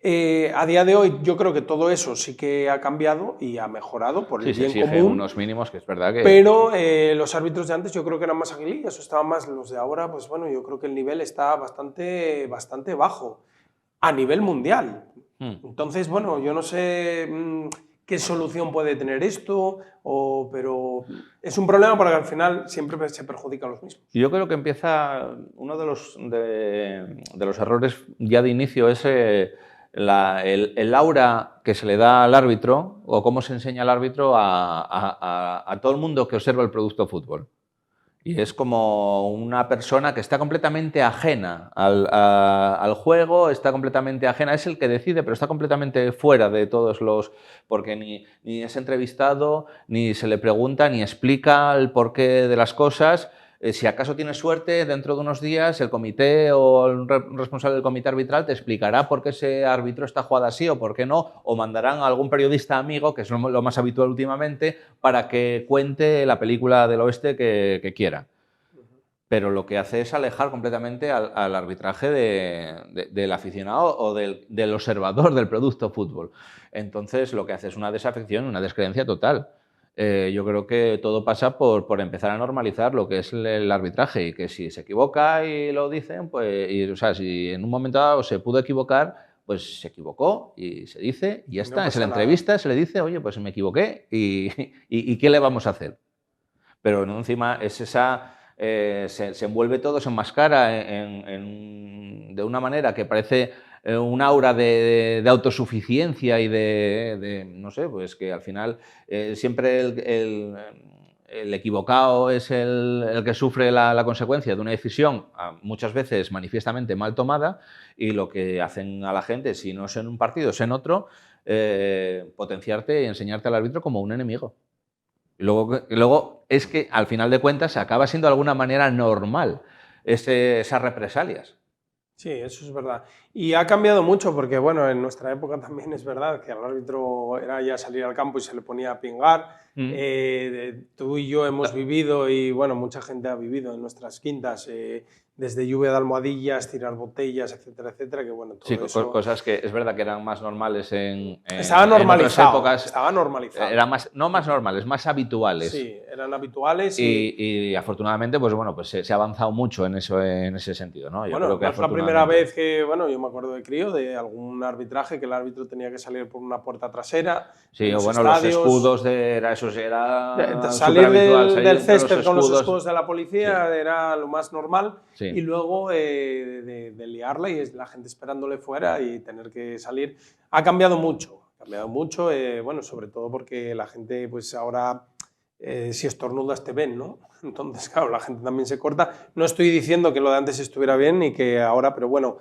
A día de hoy yo creo que todo eso sí que ha cambiado y ha mejorado por el Sí, se bien exigen común. unos mínimos que es verdad que... Pero los árbitros de antes yo creo que eran más aguilillas, o estaban más los de ahora, pues bueno, yo creo que el nivel está bastante bajo a nivel mundial. Entonces, bueno, yo no sé qué solución puede tener esto, pero es un problema porque al final siempre se perjudica a los mismos. Yo creo que empieza uno de los errores ya de inicio es el aura que se le da al árbitro o cómo se enseña al árbitro a todo el mundo que observa el producto fútbol. Y es como una persona que está completamente ajena al juego, está completamente ajena, es el que decide, pero está completamente fuera de todos los... porque ni es entrevistado, ni se le pregunta, ni explica el porqué de las cosas. Si acaso tienes suerte, dentro de unos días el comité o el responsable del comité arbitral te explicará por qué ese árbitro está jugado así o por qué no, o mandarán a algún periodista amigo, que es lo más habitual últimamente, para que cuente la película del oeste que quiera. Pero lo que hace es alejar completamente al arbitraje del aficionado o del observador del producto fútbol. Entonces lo que hace es una desafección, una descreencia total. Yo creo que todo pasa por empezar a normalizar lo que es el arbitraje y que si se equivoca y lo dicen, pues, o sea, si en un momento dado se pudo equivocar, pues se equivocó y se dice y ya está. No Se le pasa entrevista, se le dice, oye, pues me equivoqué y ¿qué le vamos a hacer? Pero no, encima es esa... se envuelve todo, se enmascara de una manera que parece un aura de autosuficiencia y no sé, pues que al final siempre el equivocado es el que sufre la consecuencia de una decisión muchas veces manifiestamente mal tomada, y lo que hacen a la gente, si no es en un partido, es en otro, potenciarte y enseñarte al árbitro como un enemigo. Y luego es que al final de cuentas acaba siendo de alguna manera normal esas represalias. Sí, eso es verdad. Y ha cambiado mucho porque, bueno, en nuestra época también es verdad que al árbitro era ya salir al campo y se le ponía a pingar. Tú y yo hemos vivido, y bueno, mucha gente ha vivido en nuestras quintas, desde lluvia de almohadillas, tirar botellas, etcétera, etcétera, que bueno, todo Sí, eso... cosas que es verdad que eran más normales Estaba en otras normalizado, épocas. estaba normalizado. Eran no más normales, más habituales. Sí, eran habituales y afortunadamente, pues bueno, pues se ha avanzado mucho en ese sentido, ¿no? Yo bueno, creo que no es la primera vez que, bueno, yo me acuerdo de crío, de algún arbitraje que el árbitro tenía que salir por una puerta trasera. Sí, en los bueno, estadios, los escudos eso era salir superhabitual. del Salir de césped con los escudos de la policía Sí. era lo más normal, Sí. y luego de liarla y la gente esperándole fuera y tener que salir. Ha cambiado mucho, bueno, sobre todo porque la gente pues ahora... si estornudas te ven, ¿no? Entonces, claro, la gente también se corta. No estoy diciendo que lo de antes estuviera bien ni que ahora, pero bueno,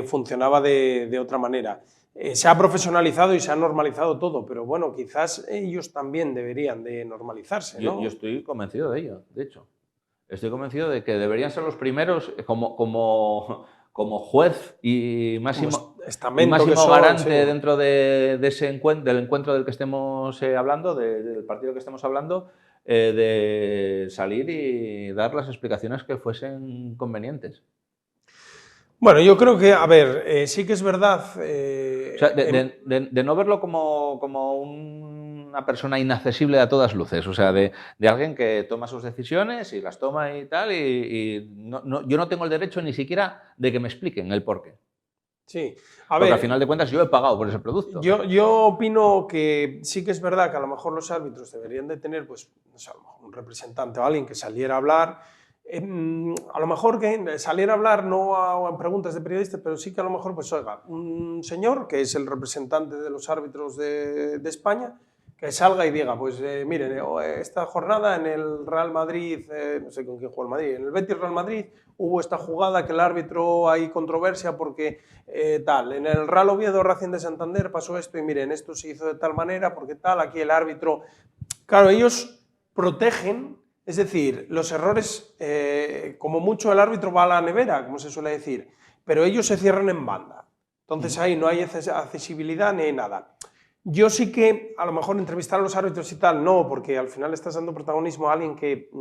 funcionaba de otra manera. Se ha profesionalizado y se ha normalizado todo, pero bueno, quizás ellos también deberían de normalizarse, ¿no? Yo estoy convencido de ello, de hecho. Estoy convencido de que deberían ser los primeros como juez y máximo garante, sí, dentro de ese del encuentro del que estemos hablando, del partido que estemos hablando, de salir y dar las explicaciones que fuesen convenientes. Bueno, yo creo que, a ver, sí que es verdad... o sea, de no verlo como una persona inaccesible a todas luces, o sea, de alguien que toma sus decisiones y las toma y tal, yo no tengo el derecho ni siquiera de que me expliquen el porqué. Sí, porque al final de cuentas yo he pagado por ese producto. Yo opino que sí que es verdad que a lo mejor los árbitros deberían de tener, pues, no sé, a lo mejor un representante o alguien que saliera a hablar. A lo mejor que saliera a hablar no a preguntas de periodistas, pero sí que a lo mejor, pues oiga, un señor que es el representante de los árbitros de España, que salga y diga, pues miren, esta jornada en el Real Madrid, no sé con quién juega el Madrid, en el Betis Real Madrid hubo esta jugada que el árbitro hay controversia porque tal, en el Real Oviedo Racing de Santander pasó esto y miren, esto se hizo de tal manera porque tal, aquí el árbitro... Claro, ellos protegen. Es decir, los errores, como mucho el árbitro va a la nevera, como se suele decir, pero ellos se cierran en banda. Entonces ahí no hay accesibilidad ni nada. Yo sí que, a lo mejor, entrevistar a los árbitros y tal, no, porque al final estás dando protagonismo a alguien que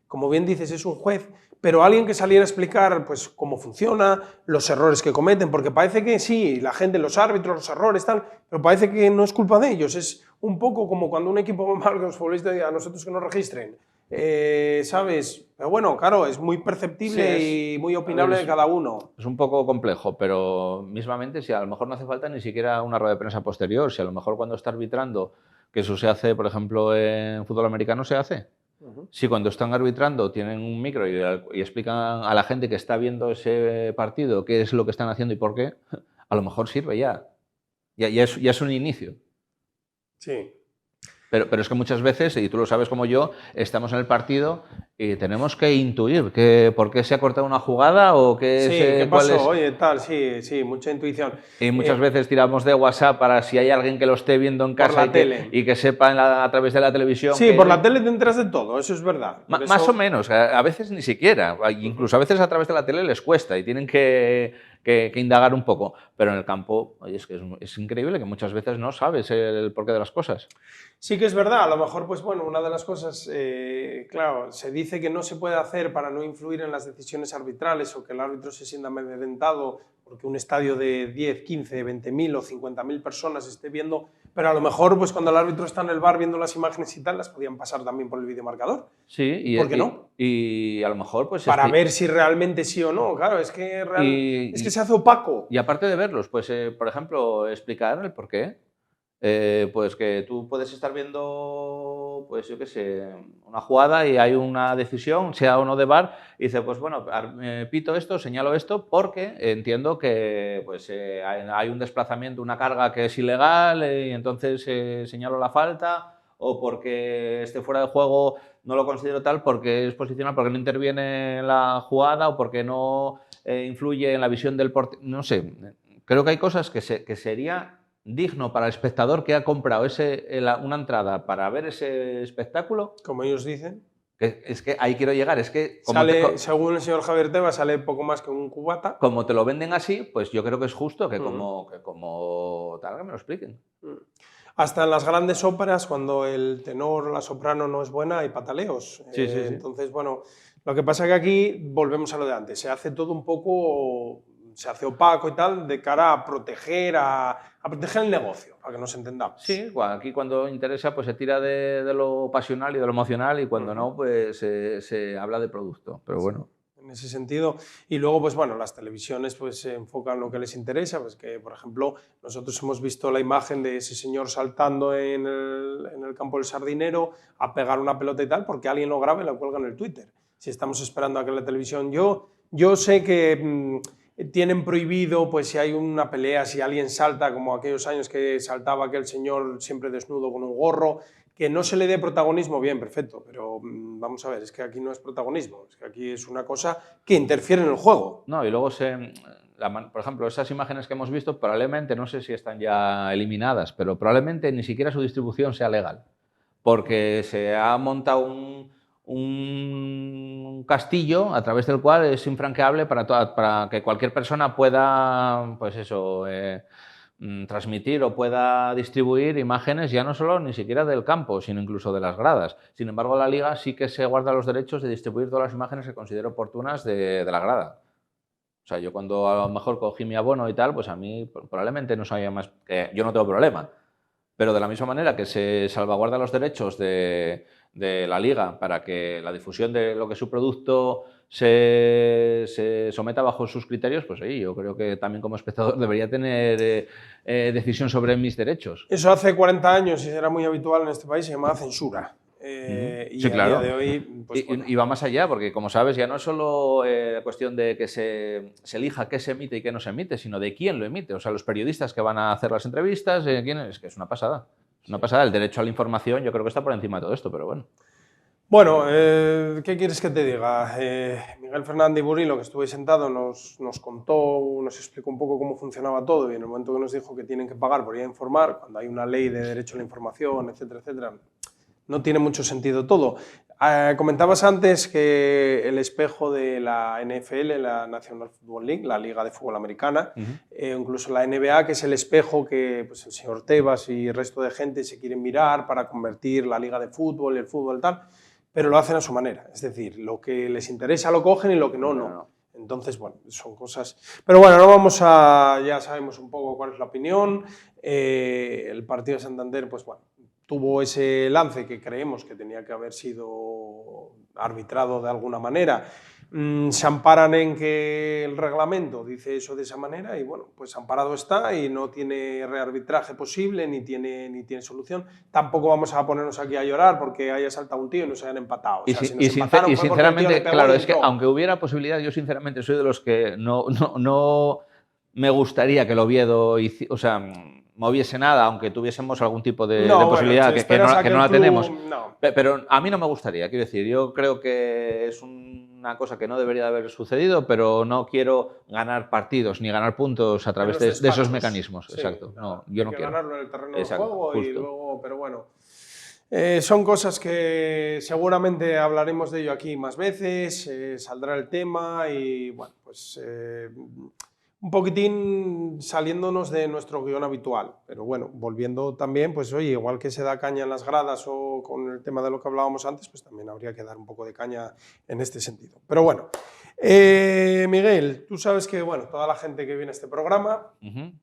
como bien dices, es un juez, pero alguien que saliera a explicar pues, cómo funciona, los errores que cometen, porque parece que sí, la gente, los árbitros, los errores, tal, pero parece que no es culpa de ellos, es un poco como cuando un equipo va mal, que los futbolistas digan a nosotros que nos registren, ¿sabes? Pero bueno, claro, es muy perceptible y muy opinable de cada uno. Es un poco complejo, pero mismamente si a lo mejor no hace falta ni siquiera una rueda de prensa posterior, si a lo mejor cuando está arbitrando, que eso se hace, por ejemplo, en fútbol americano se hace. Si cuando están arbitrando tienen un micro y explican a la gente que está viendo ese partido qué es lo que están haciendo y por qué, a lo mejor sirve ya. Ya es un inicio. Sí. Pero es que muchas veces, y tú lo sabes como yo, estamos en el partido y tenemos que intuir por qué se ha cortado una jugada o ¿Qué pasó? Oye, tal, sí, mucha intuición. Y muchas veces tiramos de WhatsApp para si hay alguien que lo esté viendo en casa y que sepa a través de la televisión. Sí, por la tele te enteras de todo, eso es verdad. Más o menos, a veces ni siquiera. Incluso a veces a través de la tele les cuesta y tienen que indagar un poco. Pero en el campo, oye, es que es increíble que muchas veces no sabes el porqué de las cosas. Sí que es verdad, a lo mejor, pues bueno, una de las cosas, claro, se dice que no se puede hacer para no influir en las decisiones arbitrales o que el árbitro se sienta amedrentado porque un estadio de 10, 15, 20.000 o 50.000 personas esté viendo, pero a lo mejor pues cuando el árbitro está en el bar viendo las imágenes y tal, las podían pasar también por el videomarcador. Sí, ¿Por qué no? Y a lo mejor pues... Para ver si realmente sí o no, claro, es que se hace opaco. Y aparte de verlos, pues por ejemplo, explicar el por qué. Pues que tú puedes estar viendo, pues yo qué sé, una jugada y hay una decisión, sea o no de VAR, y dice, pues bueno, pito esto, señalo esto, porque entiendo que pues, hay un desplazamiento, una carga que es ilegal, y entonces señalo la falta, o porque esté fuera de juego no lo considero tal porque es posicional, porque no interviene en la jugada, o porque no influye en la visión del portero, no sé. Creo que hay cosas que sería digno para el espectador que ha comprado una entrada para ver ese espectáculo. Como ellos dicen. Es que ahí quiero llegar. Es que según el señor Javier Tebas, sale poco más que un cubata. Como te lo venden así, pues yo creo que es justo que como tal, que me lo expliquen. Hasta en las grandes óperas, cuando el tenor o la soprano no es buena, hay pataleos. Sí. Entonces, bueno, lo que pasa es que aquí volvemos a lo de antes. Se hace todo un poco... Se hace opaco y tal, de cara a proteger el negocio, para que nos entendamos. Sí, aquí cuando interesa pues se tira de lo pasional y de lo emocional y cuando no, pues se habla de producto, pero bueno. En ese sentido, y luego pues bueno, las televisiones pues se enfocan lo que les interesa, pues que por ejemplo nosotros hemos visto la imagen de ese señor saltando en el campo del Sardinero a pegar una pelota y tal, porque alguien lo graba y lo cuelga en el Twitter. Si estamos esperando a que la televisión... Yo sé que... tienen prohibido, pues si hay una pelea, si alguien salta, como aquellos años que saltaba aquel señor siempre desnudo con un gorro, que no se le dé protagonismo, bien, perfecto, pero vamos a ver, es que aquí no es protagonismo, es que aquí es una cosa que interfiere en el juego. No, y luego por ejemplo, esas imágenes que hemos visto probablemente, no sé si están ya eliminadas, pero probablemente ni siquiera su distribución sea legal, porque se ha montado un castillo a través del cual es infranqueable para que cualquier persona pueda, pues eso, transmitir o pueda distribuir imágenes ya no solo ni siquiera del campo, sino incluso de las gradas. Sin embargo, la Liga sí que se guarda los derechos de distribuir todas las imágenes que considero oportunas de la grada. O sea, yo cuando a lo mejor cogí mi abono y tal, pues a mí probablemente no sabía más, que yo no tengo problema. Pero de la misma manera que se salvaguardan los derechos de la Liga para que la difusión de lo que es su producto se someta bajo sus criterios, pues sí, yo creo que también como espectador debería tener decisión sobre mis derechos. Eso hace 40 años y era muy habitual en este país, se llamaba censura. Y sí, claro. A día de hoy... Pues, y va más allá, porque como sabes, ya no es solo cuestión de que se elija qué se emite y qué no se emite, sino de quién lo emite. O sea, los periodistas que van a hacer las entrevistas, es que es una pasada. Es una pasada. El derecho a la información yo creo que está por encima de todo esto, pero bueno. Bueno, ¿qué quieres que te diga? Miguel Fernández Burilo, que estuve sentado, nos contó, nos explicó un poco cómo funcionaba todo y en el momento que nos dijo que tienen que pagar por ir a informar, cuando hay una ley de derecho a la información, etcétera, etcétera, no tiene mucho sentido todo. Comentabas antes que el espejo de la NFL, la National Football League, la Liga de Fútbol Americana, incluso la NBA, que es el espejo que pues, el señor Tebas y el resto de gente se quieren mirar para convertir la Liga de Fútbol y el fútbol tal. pero lo hacen a su manera. Es decir, lo que les interesa lo cogen y lo que no, no. Entonces, bueno, son cosas... Pero bueno, no vamos a... Ya sabemos un poco cuál es la opinión. El partido de Santander, pues bueno, tuvo ese lance que creemos que tenía que haber sido arbitrado de alguna manera. Se amparan en que el reglamento dice eso de esa manera y bueno, pues amparado está y no tiene rearbitraje posible ni tiene solución. Tampoco vamos a ponernos aquí a llorar porque haya saltado un tío y nos hayan empatado. O sea, si nos empataron fue porque el tío le pegó claro, y es que aunque hubiera posibilidad, yo sinceramente soy de los que no me gustaría que el Oviedo, o sea, moviese nada, aunque tuviésemos algún tipo de posibilidad, bueno, que no la tenemos. No. Pero a mí no me gustaría, quiero decir, yo creo que es una cosa que no debería de haber sucedido, pero no quiero ganar partidos ni ganar puntos a través de esos mecanismos. Sí, exacto. No, yo no quiero. Ganarlo en el terreno de juego y luego, pero bueno. Son cosas que seguramente hablaremos de ello aquí más veces, saldrá el tema y bueno, pues un poquitín saliéndonos de nuestro guión habitual, pero bueno, volviendo también, pues oye, igual que se da caña en las gradas o con el tema de lo que hablábamos antes, pues también habría que dar un poco de caña en este sentido. Pero bueno, Miguel, tú sabes que bueno, toda la gente que viene a este programa,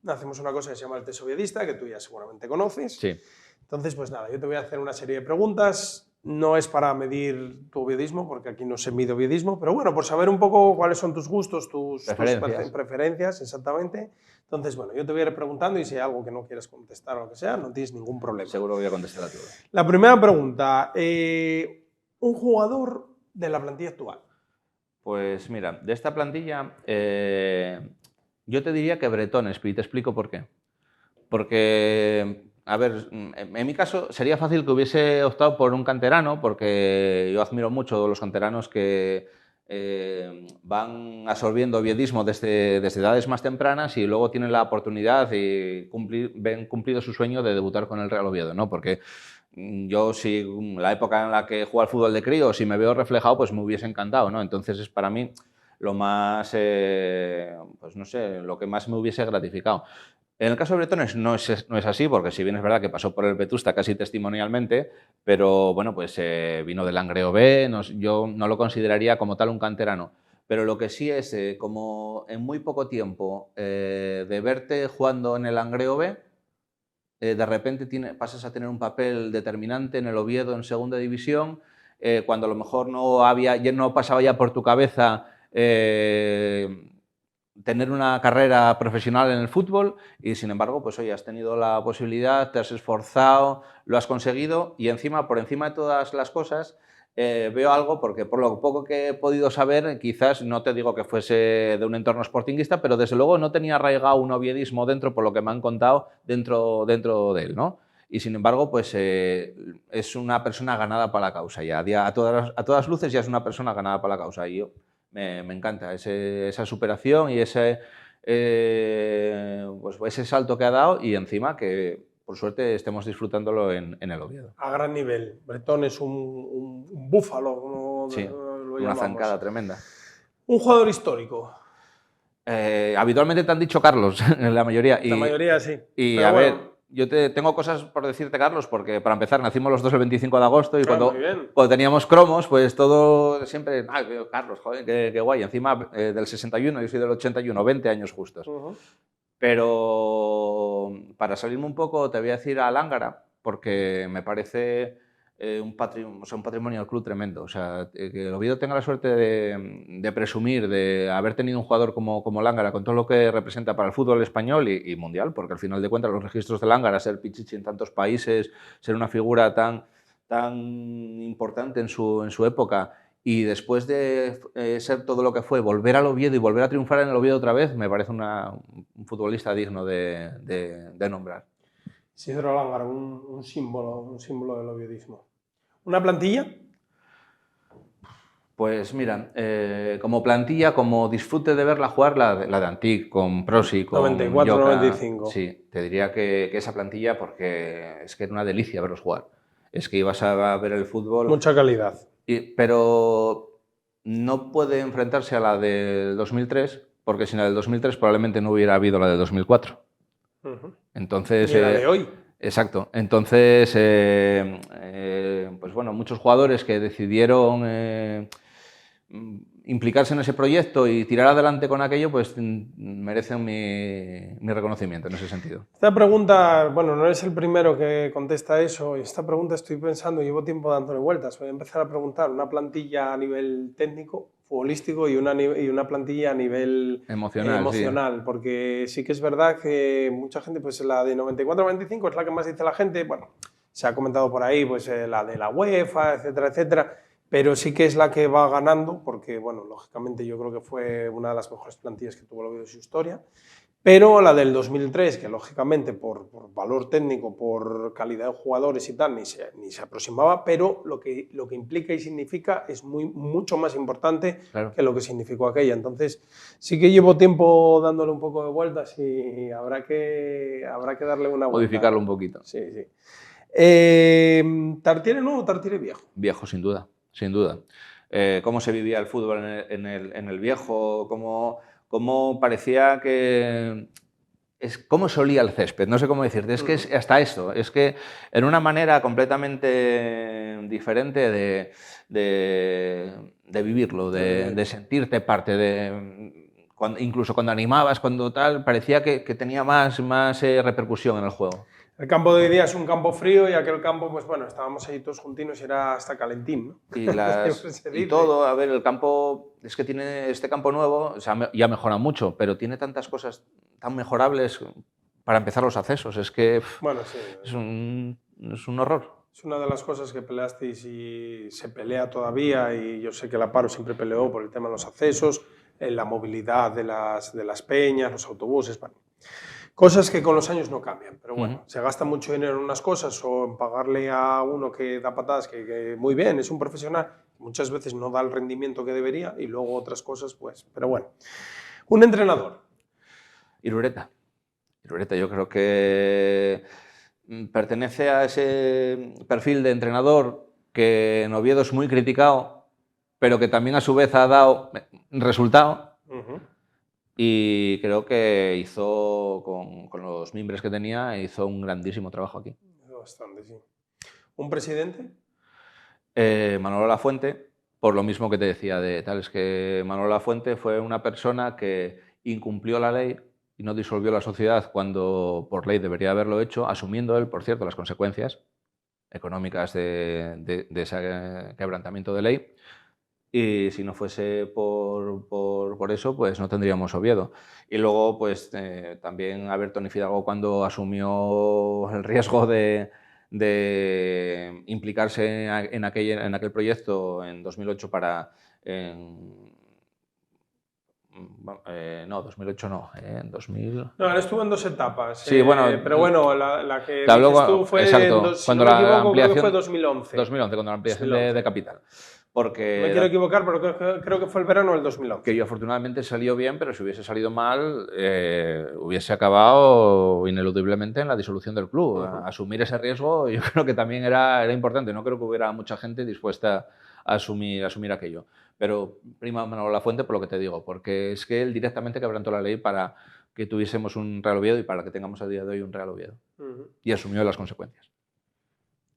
hacemos una cosa que se llama el test oviedista, que tú ya seguramente conoces. Sí. Entonces, pues nada, yo te voy a hacer una serie de preguntas. No es para medir tu oviedismo, porque aquí no se mide oviedismo, pero bueno, por saber un poco cuáles son tus gustos, tus preferencias, exactamente. Entonces, bueno, yo te voy a ir preguntando y si hay algo que no quieres contestar o lo que sea, no tienes ningún problema. Seguro voy a contestar a todo. La primera pregunta, un jugador de la plantilla actual. Pues mira, de esta plantilla, yo te diría que Bretones, y te explico por qué. Porque... A ver, en mi caso sería fácil que hubiese optado por un canterano, porque yo admiro mucho los canteranos que van absorbiendo oviedismo desde edades más tempranas y luego tienen la oportunidad y ven cumplido su sueño de debutar con el Real Oviedo, ¿no? Porque yo, si la época en la que juega al fútbol de crío, si me veo reflejado, pues me hubiese encantado, ¿no? Entonces es para mí lo más, pues no sé, lo que más me hubiese gratificado. En el caso de Bretones no es así, porque si bien es verdad que pasó por el Vetusta casi testimonialmente, pero bueno, pues vino del Langreo B, yo no lo consideraría como tal un canterano. Pero lo que sí es, como en muy poco tiempo de verte jugando en el Langreo B, de repente pasas a tener un papel determinante en el Oviedo en segunda división, cuando a lo mejor no pasaba ya por tu cabeza tener una carrera profesional en el fútbol y sin embargo, pues hoy has tenido la posibilidad, te has esforzado, lo has conseguido y encima, por encima de todas las cosas, veo algo porque por lo poco que he podido saber, quizás no te digo que fuese de un entorno sportinguista, pero desde luego no tenía arraigado un oviedismo dentro, por lo que me han contado, dentro de él, ¿no? Y sin embargo, pues es una persona ganada para la causa ya. A todas luces ya es una persona ganada para la causa y yo me encanta esa superación y ese salto que ha dado y encima que por suerte estemos disfrutándolo en el Oviedo. A gran nivel. Bretón es un búfalo, como sí, lo llamamos. Una zancada tremenda. Un jugador histórico. Habitualmente te han dicho Carlos, en la mayoría. La mayoría sí. Y a ver, yo tengo cosas por decirte, Carlos, porque para empezar nacimos los dos el 25 de agosto y cuando teníamos cromos, pues todo siempre, Carlos, joder, qué guay. Encima del 61, yo soy del 81, 20 años justos. Pero para salirme un poco te voy a decir a Lángara, porque me parece un patrimonio del club tremendo. O sea, que el Oviedo tenga la suerte de presumir, de haber tenido un jugador como Lángara, con todo lo que representa para el fútbol español y mundial, porque al final de cuentas los registros de Lángara, ser pichichi en tantos países, ser una figura tan importante en su época, y después de ser todo lo que fue, volver al Oviedo y volver a triunfar en el Oviedo otra vez, me parece un futbolista digno de nombrar. Isidro Lángara, un símbolo del oviedismo. ¿Una plantilla? Pues mira, como plantilla, como disfrute de verla jugar, la de Antic, con Prosi, con 94-95. Sí, te diría que esa plantilla, porque es que era una delicia verlos jugar. Es que ibas a ver el fútbol... Mucha calidad. Pero no puede enfrentarse a la del 2003, porque sin la del 2003 probablemente no hubiera habido la del 2004. Uh-huh. Entonces, ¿Y la de hoy? Exacto. Entonces, pues bueno, muchos jugadores que decidieron implicarse en ese proyecto y tirar adelante con aquello, pues merecen mi reconocimiento en ese sentido. Esta pregunta, bueno, no eres el primero que contesta eso, y esta pregunta estoy pensando, llevo tiempo dándole vueltas. Voy a empezar a preguntar una plantilla a nivel técnico, futbolístico, y una plantilla a nivel emocional, porque sí que es verdad que mucha gente, pues la de 94-95 es la que más dice la gente, bueno, se ha comentado por ahí, pues la de la UEFA, etcétera, etcétera, pero sí que es la que va ganando, porque, bueno, lógicamente yo creo que fue una de las mejores plantillas que tuvo el Oviedo en su historia. Pero la del 2003, que lógicamente por valor técnico, por calidad de jugadores y tal, ni se aproximaba, pero lo que implica y significa es mucho más importante Claro. que lo que significó aquella. Entonces, sí que llevo tiempo dándole un poco de vueltas y habrá que darle una vuelta. Modificarlo un poquito. Sí, sí. ¿Tartiere nuevo o Tartiere viejo? Viejo, sin duda, sin duda. Cómo se vivía el fútbol en el viejo, cómo parecía que... cómo se olía el césped, no sé cómo decirte, es que es hasta esto, es que en una manera completamente diferente de vivirlo, de sentirte parte, incluso cuando animabas, cuando tal, parecía que tenía más repercusión en el juego. El campo de hoy día es un campo frío y aquel campo, pues bueno, estábamos ahí todos juntinos y era hasta calentín, ¿no? Y todo, a ver, el campo, es que tiene este campo nuevo, o sea, ya mejora mucho, pero tiene tantas cosas tan mejorables para empezar los accesos, es que bueno, sí, es un horror. Es una de las cosas que peleasteis y se pelea todavía, y yo sé que la Paro siempre peleó por el tema de los accesos, la movilidad de las peñas, los autobuses, bueno. Cosas que con los años no cambian, pero bueno, se gasta mucho dinero en unas cosas o en pagarle a uno que da patadas, que muy bien, es un profesional, muchas veces no da el rendimiento que debería, y luego otras cosas, pues, pero bueno. Un entrenador. Irureta, yo creo que pertenece a ese perfil de entrenador que en Oviedo es muy criticado, pero que también a su vez ha dado resultado. Y creo que hizo, con los mimbres que tenía, hizo un grandísimo trabajo aquí. Bastante, sí. ¿Un presidente? Manolo Lafuente, por lo mismo que te decía de tal, es que Manolo Lafuente fue una persona que incumplió la ley y no disolvió la sociedad cuando por ley debería haberlo hecho, asumiendo él, por cierto, las consecuencias económicas de ese quebrantamiento de ley. Y si no fuese por eso, pues no tendríamos Oviedo. Y luego, pues también a Bertoni Fidalgo, cuando asumió el riesgo de implicarse en aquel proyecto en 2008 para... no, 2008 no, en 2000... No, él estuvo en dos etapas. Sí, bueno, pero bueno, la que luego, dices tú fue, exacto, si cuando no me la equivoco, creo que ampliación, fue 2011. 2011, cuando la ampliación de capital. Porque no me quiero equivocar, pero creo que fue el verano del 2011. Que yo afortunadamente salió bien, pero si hubiese salido mal, hubiese acabado ineludiblemente en la disolución del club. Asumir ese riesgo yo creo que también era importante. No creo que hubiera mucha gente dispuesta a asumir aquello. Pero prima Manolo Lafuente por lo que te digo, porque es que él directamente quebrantó la ley para que tuviésemos un Real Oviedo y para que tengamos a día de hoy un Real Oviedo. Y asumió las consecuencias.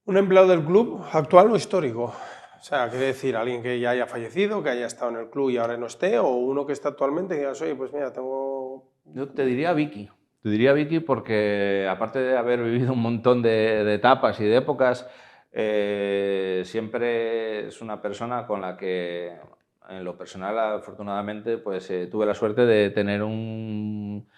¿Un empleado del club actual o histórico? O sea, quiere decir, alguien que ya haya fallecido, que haya estado en el club y ahora no esté, o uno que está actualmente y digas, oye, pues mira, tengo... Yo te diría Vicky. Te diría Vicky porque, aparte de haber vivido un montón de etapas y de épocas, siempre es una persona con la que, en lo personal, afortunadamente, pues tuve la suerte de tener un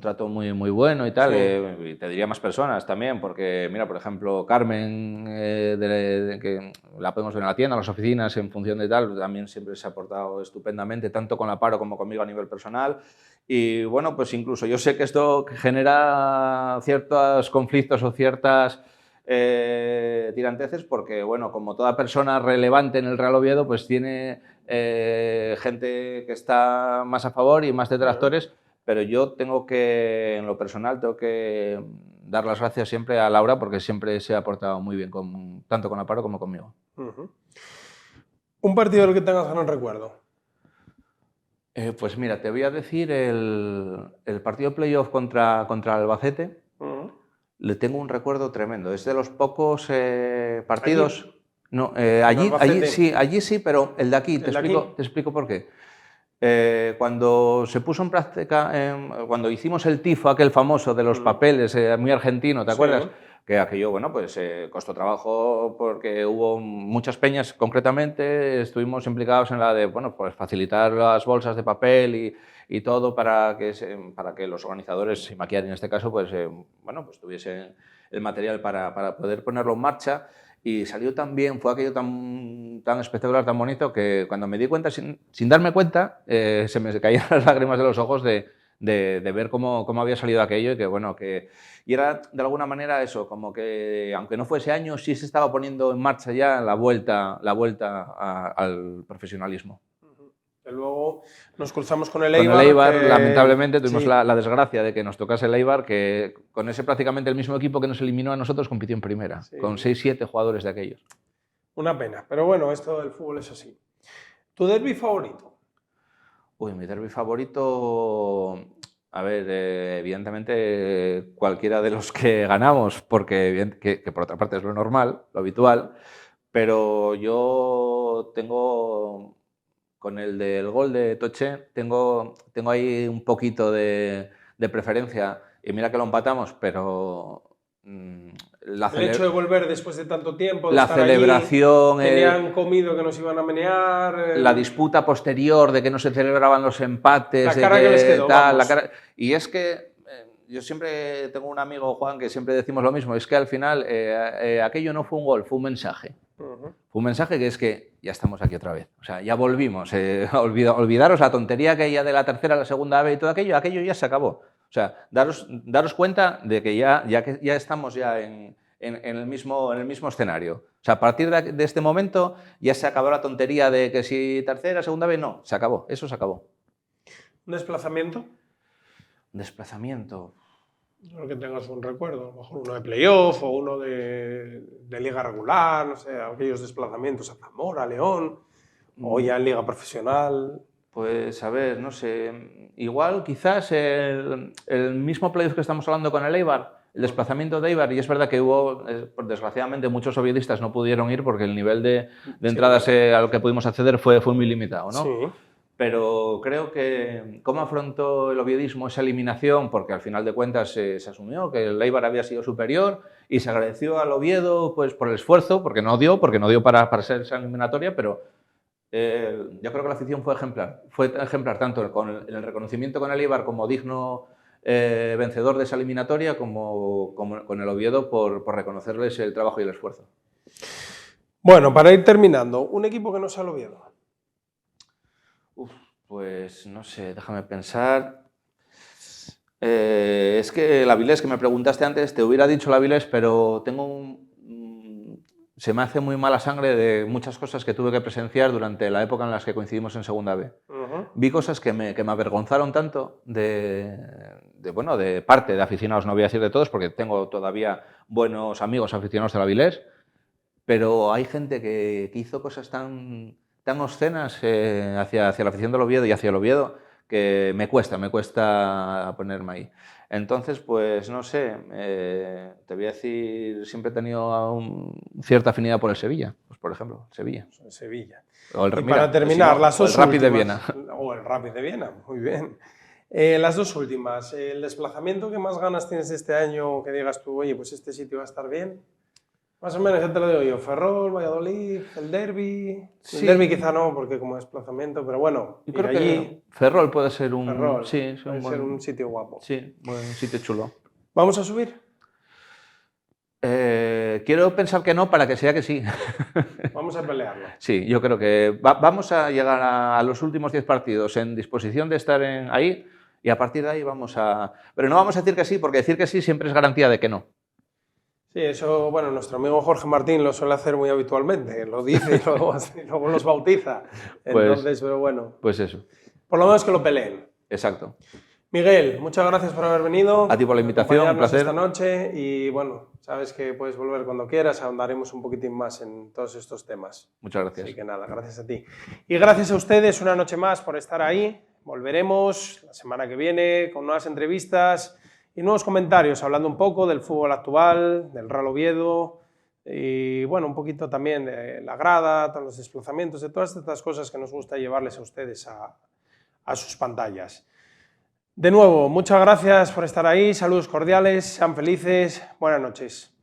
trato muy, muy bueno y tal. Sí. Y te diría más personas también, porque, mira, por ejemplo, Carmen, que la podemos ver en la tienda, en las oficinas, en función de tal, también siempre se ha portado estupendamente, tanto con la Paro como conmigo a nivel personal. Y bueno, pues incluso yo sé que esto genera ciertos conflictos o ciertas tiranteces, porque, bueno, como toda persona relevante en el Real Oviedo, pues tiene gente que está más a favor y más detractores. Pero yo en lo personal, tengo que dar las gracias siempre a Laura porque siempre se ha portado muy bien, tanto con la Paro como conmigo. ¿Un partido del que tengas gran recuerdo? Pues mira, te voy a decir el partido de playoff contra Albacete, le tengo un recuerdo tremendo. Es de los pocos partidos... ¿Allí? No, ¿En allí sí, pero el de aquí, te explico por qué. Cuando se puso en práctica, cuando hicimos el tifo aquel famoso de los papeles, muy argentino, ¿te acuerdas? Sí. Que aquello, bueno, pues costó trabajo porque hubo muchas peñas, concretamente, estuvimos implicados en la de, bueno, pues facilitar las bolsas de papel y todo para que los organizadores, y Maquiari en este caso, pues, bueno, pues tuviesen el material para poder ponerlo en marcha. Y salió tan bien, fue aquello tan espectacular, tan bonito, que cuando me di cuenta, sin darme cuenta, se me caían las lágrimas de los ojos de ver cómo había salido aquello y que, bueno, y era de alguna manera eso, como que aunque no fuese año, sí se estaba poniendo en marcha ya la vuelta al profesionalismo. Que luego nos cruzamos con el Con Eibar. el Eibar, lamentablemente, tuvimos sí. la desgracia de que nos tocase el Eibar, que con ese prácticamente el mismo equipo que nos eliminó a nosotros compitió en primera, Sí. con 6-7 jugadores de aquellos. Una pena, pero bueno, esto del fútbol es así. ¿Tu derbi favorito? Uy, mi derbi favorito, a ver, evidentemente cualquiera de los que ganamos, porque que por otra parte es lo normal, lo habitual, pero yo tengo, con el del gol de Toché, tengo ahí un poquito de preferencia, y mira que lo empatamos, pero El hecho de volver después de tanto tiempo, de la estar celebración, allí, tenían comido que nos iban a menear. La disputa posterior de que no se celebraban los empates, la cara que les quedó, tal, vamos. Y es que yo siempre tengo un amigo, Juan, que siempre decimos lo mismo, es que al final aquello no fue un gol, fue un mensaje. Fue un mensaje que es que ya estamos aquí otra vez, o sea, ya volvimos, olvidaros la tontería que hay ya de la tercera a la segunda vez y todo aquello ya se acabó. O sea, daros cuenta de que ya estamos ya en el mismo escenario. O sea, a partir de este momento ya se acabó la tontería de que si tercera, segunda vez, no, se acabó, eso se acabó. ¿Un desplazamiento? Desplazamiento. No que tengas un recuerdo, a lo mejor uno de playoff o uno de liga regular, no sé, aquellos desplazamientos a Zamora, León, o ya en liga profesional. Pues a ver, no sé, igual quizás el mismo playoff que estamos hablando con el Eibar, el desplazamiento de Eibar, y es verdad que hubo, desgraciadamente, muchos oviedistas no pudieron ir porque el nivel de entradas a lo que pudimos acceder fue muy limitado, ¿no? Sí. Pero creo que cómo afrontó el oviedismo esa eliminación, porque al final de cuentas se asumió que el Eibar había sido superior y se agradeció al Oviedo pues, por el esfuerzo, porque no dio para ser esa eliminatoria, pero yo creo que la afición fue ejemplar tanto con el reconocimiento con el Eibar como digno vencedor de esa eliminatoria como con el Oviedo por reconocerles el trabajo y el esfuerzo. Bueno, para ir terminando, un equipo que no sea el Oviedo. Pues no sé, déjame pensar. Es que el Avilés, que me preguntaste antes, te hubiera dicho el Avilés, pero se me hace muy mala sangre de muchas cosas que tuve que presenciar durante la época en las que coincidimos en Segunda B. Vi cosas que me avergonzaron tanto de parte de aficionados, no voy a decir de todos, porque tengo todavía buenos amigos aficionados del Avilés, pero hay gente que hizo cosas tan obscenas hacia la afición del Oviedo y hacia el Oviedo que me cuesta ponerme ahí. Entonces, pues no sé, te voy a decir, siempre he tenido cierta afinidad por el Sevilla, pues por ejemplo, Sevilla. El Sevilla. Y para terminar, las dos últimas. O el Rapid de Viena. O el Rapid de Viena, muy bien. Las dos últimas, el desplazamiento que más ganas tienes este año, que digas tú, oye, pues este sitio va a estar bien. Más o menos, ya te lo digo yo, Ferrol, Valladolid, el derbi. Sí. El derbi quizá no, porque como desplazamiento, pero bueno, yo creo que Ferrol puede ser un, puede ser un sitio guapo. Sí, un sitio chulo. ¿Vamos a subir? Quiero pensar que no, para que sea que sí. Vamos a pelearlo. Sí, yo creo que vamos a llegar a los últimos 10 partidos en disposición de estar ahí y a partir de ahí vamos a... Pero no vamos a decir que sí, porque decir que sí siempre es garantía de que no. Sí, eso, bueno, nuestro amigo Jorge Martín lo suele hacer muy habitualmente, lo dice y luego los bautiza. Entonces, pero bueno. Pues eso. Por lo menos que lo peleen. Exacto. Miguel, muchas gracias por haber venido. A ti por la invitación, un placer. Esta noche y bueno, sabes que puedes volver cuando quieras, ahondaremos un poquitín más en todos estos temas. Muchas gracias. Así que nada, gracias a ti. Y gracias a ustedes una noche más por estar ahí. Volveremos la semana que viene con nuevas entrevistas y nuevos comentarios hablando un poco del fútbol actual, del Real Oviedo y bueno, un poquito también de la grada, todos los desplazamientos, de todas estas cosas que nos gusta llevarles a ustedes a sus pantallas. De nuevo, muchas gracias por estar ahí, saludos cordiales, sean felices, buenas noches.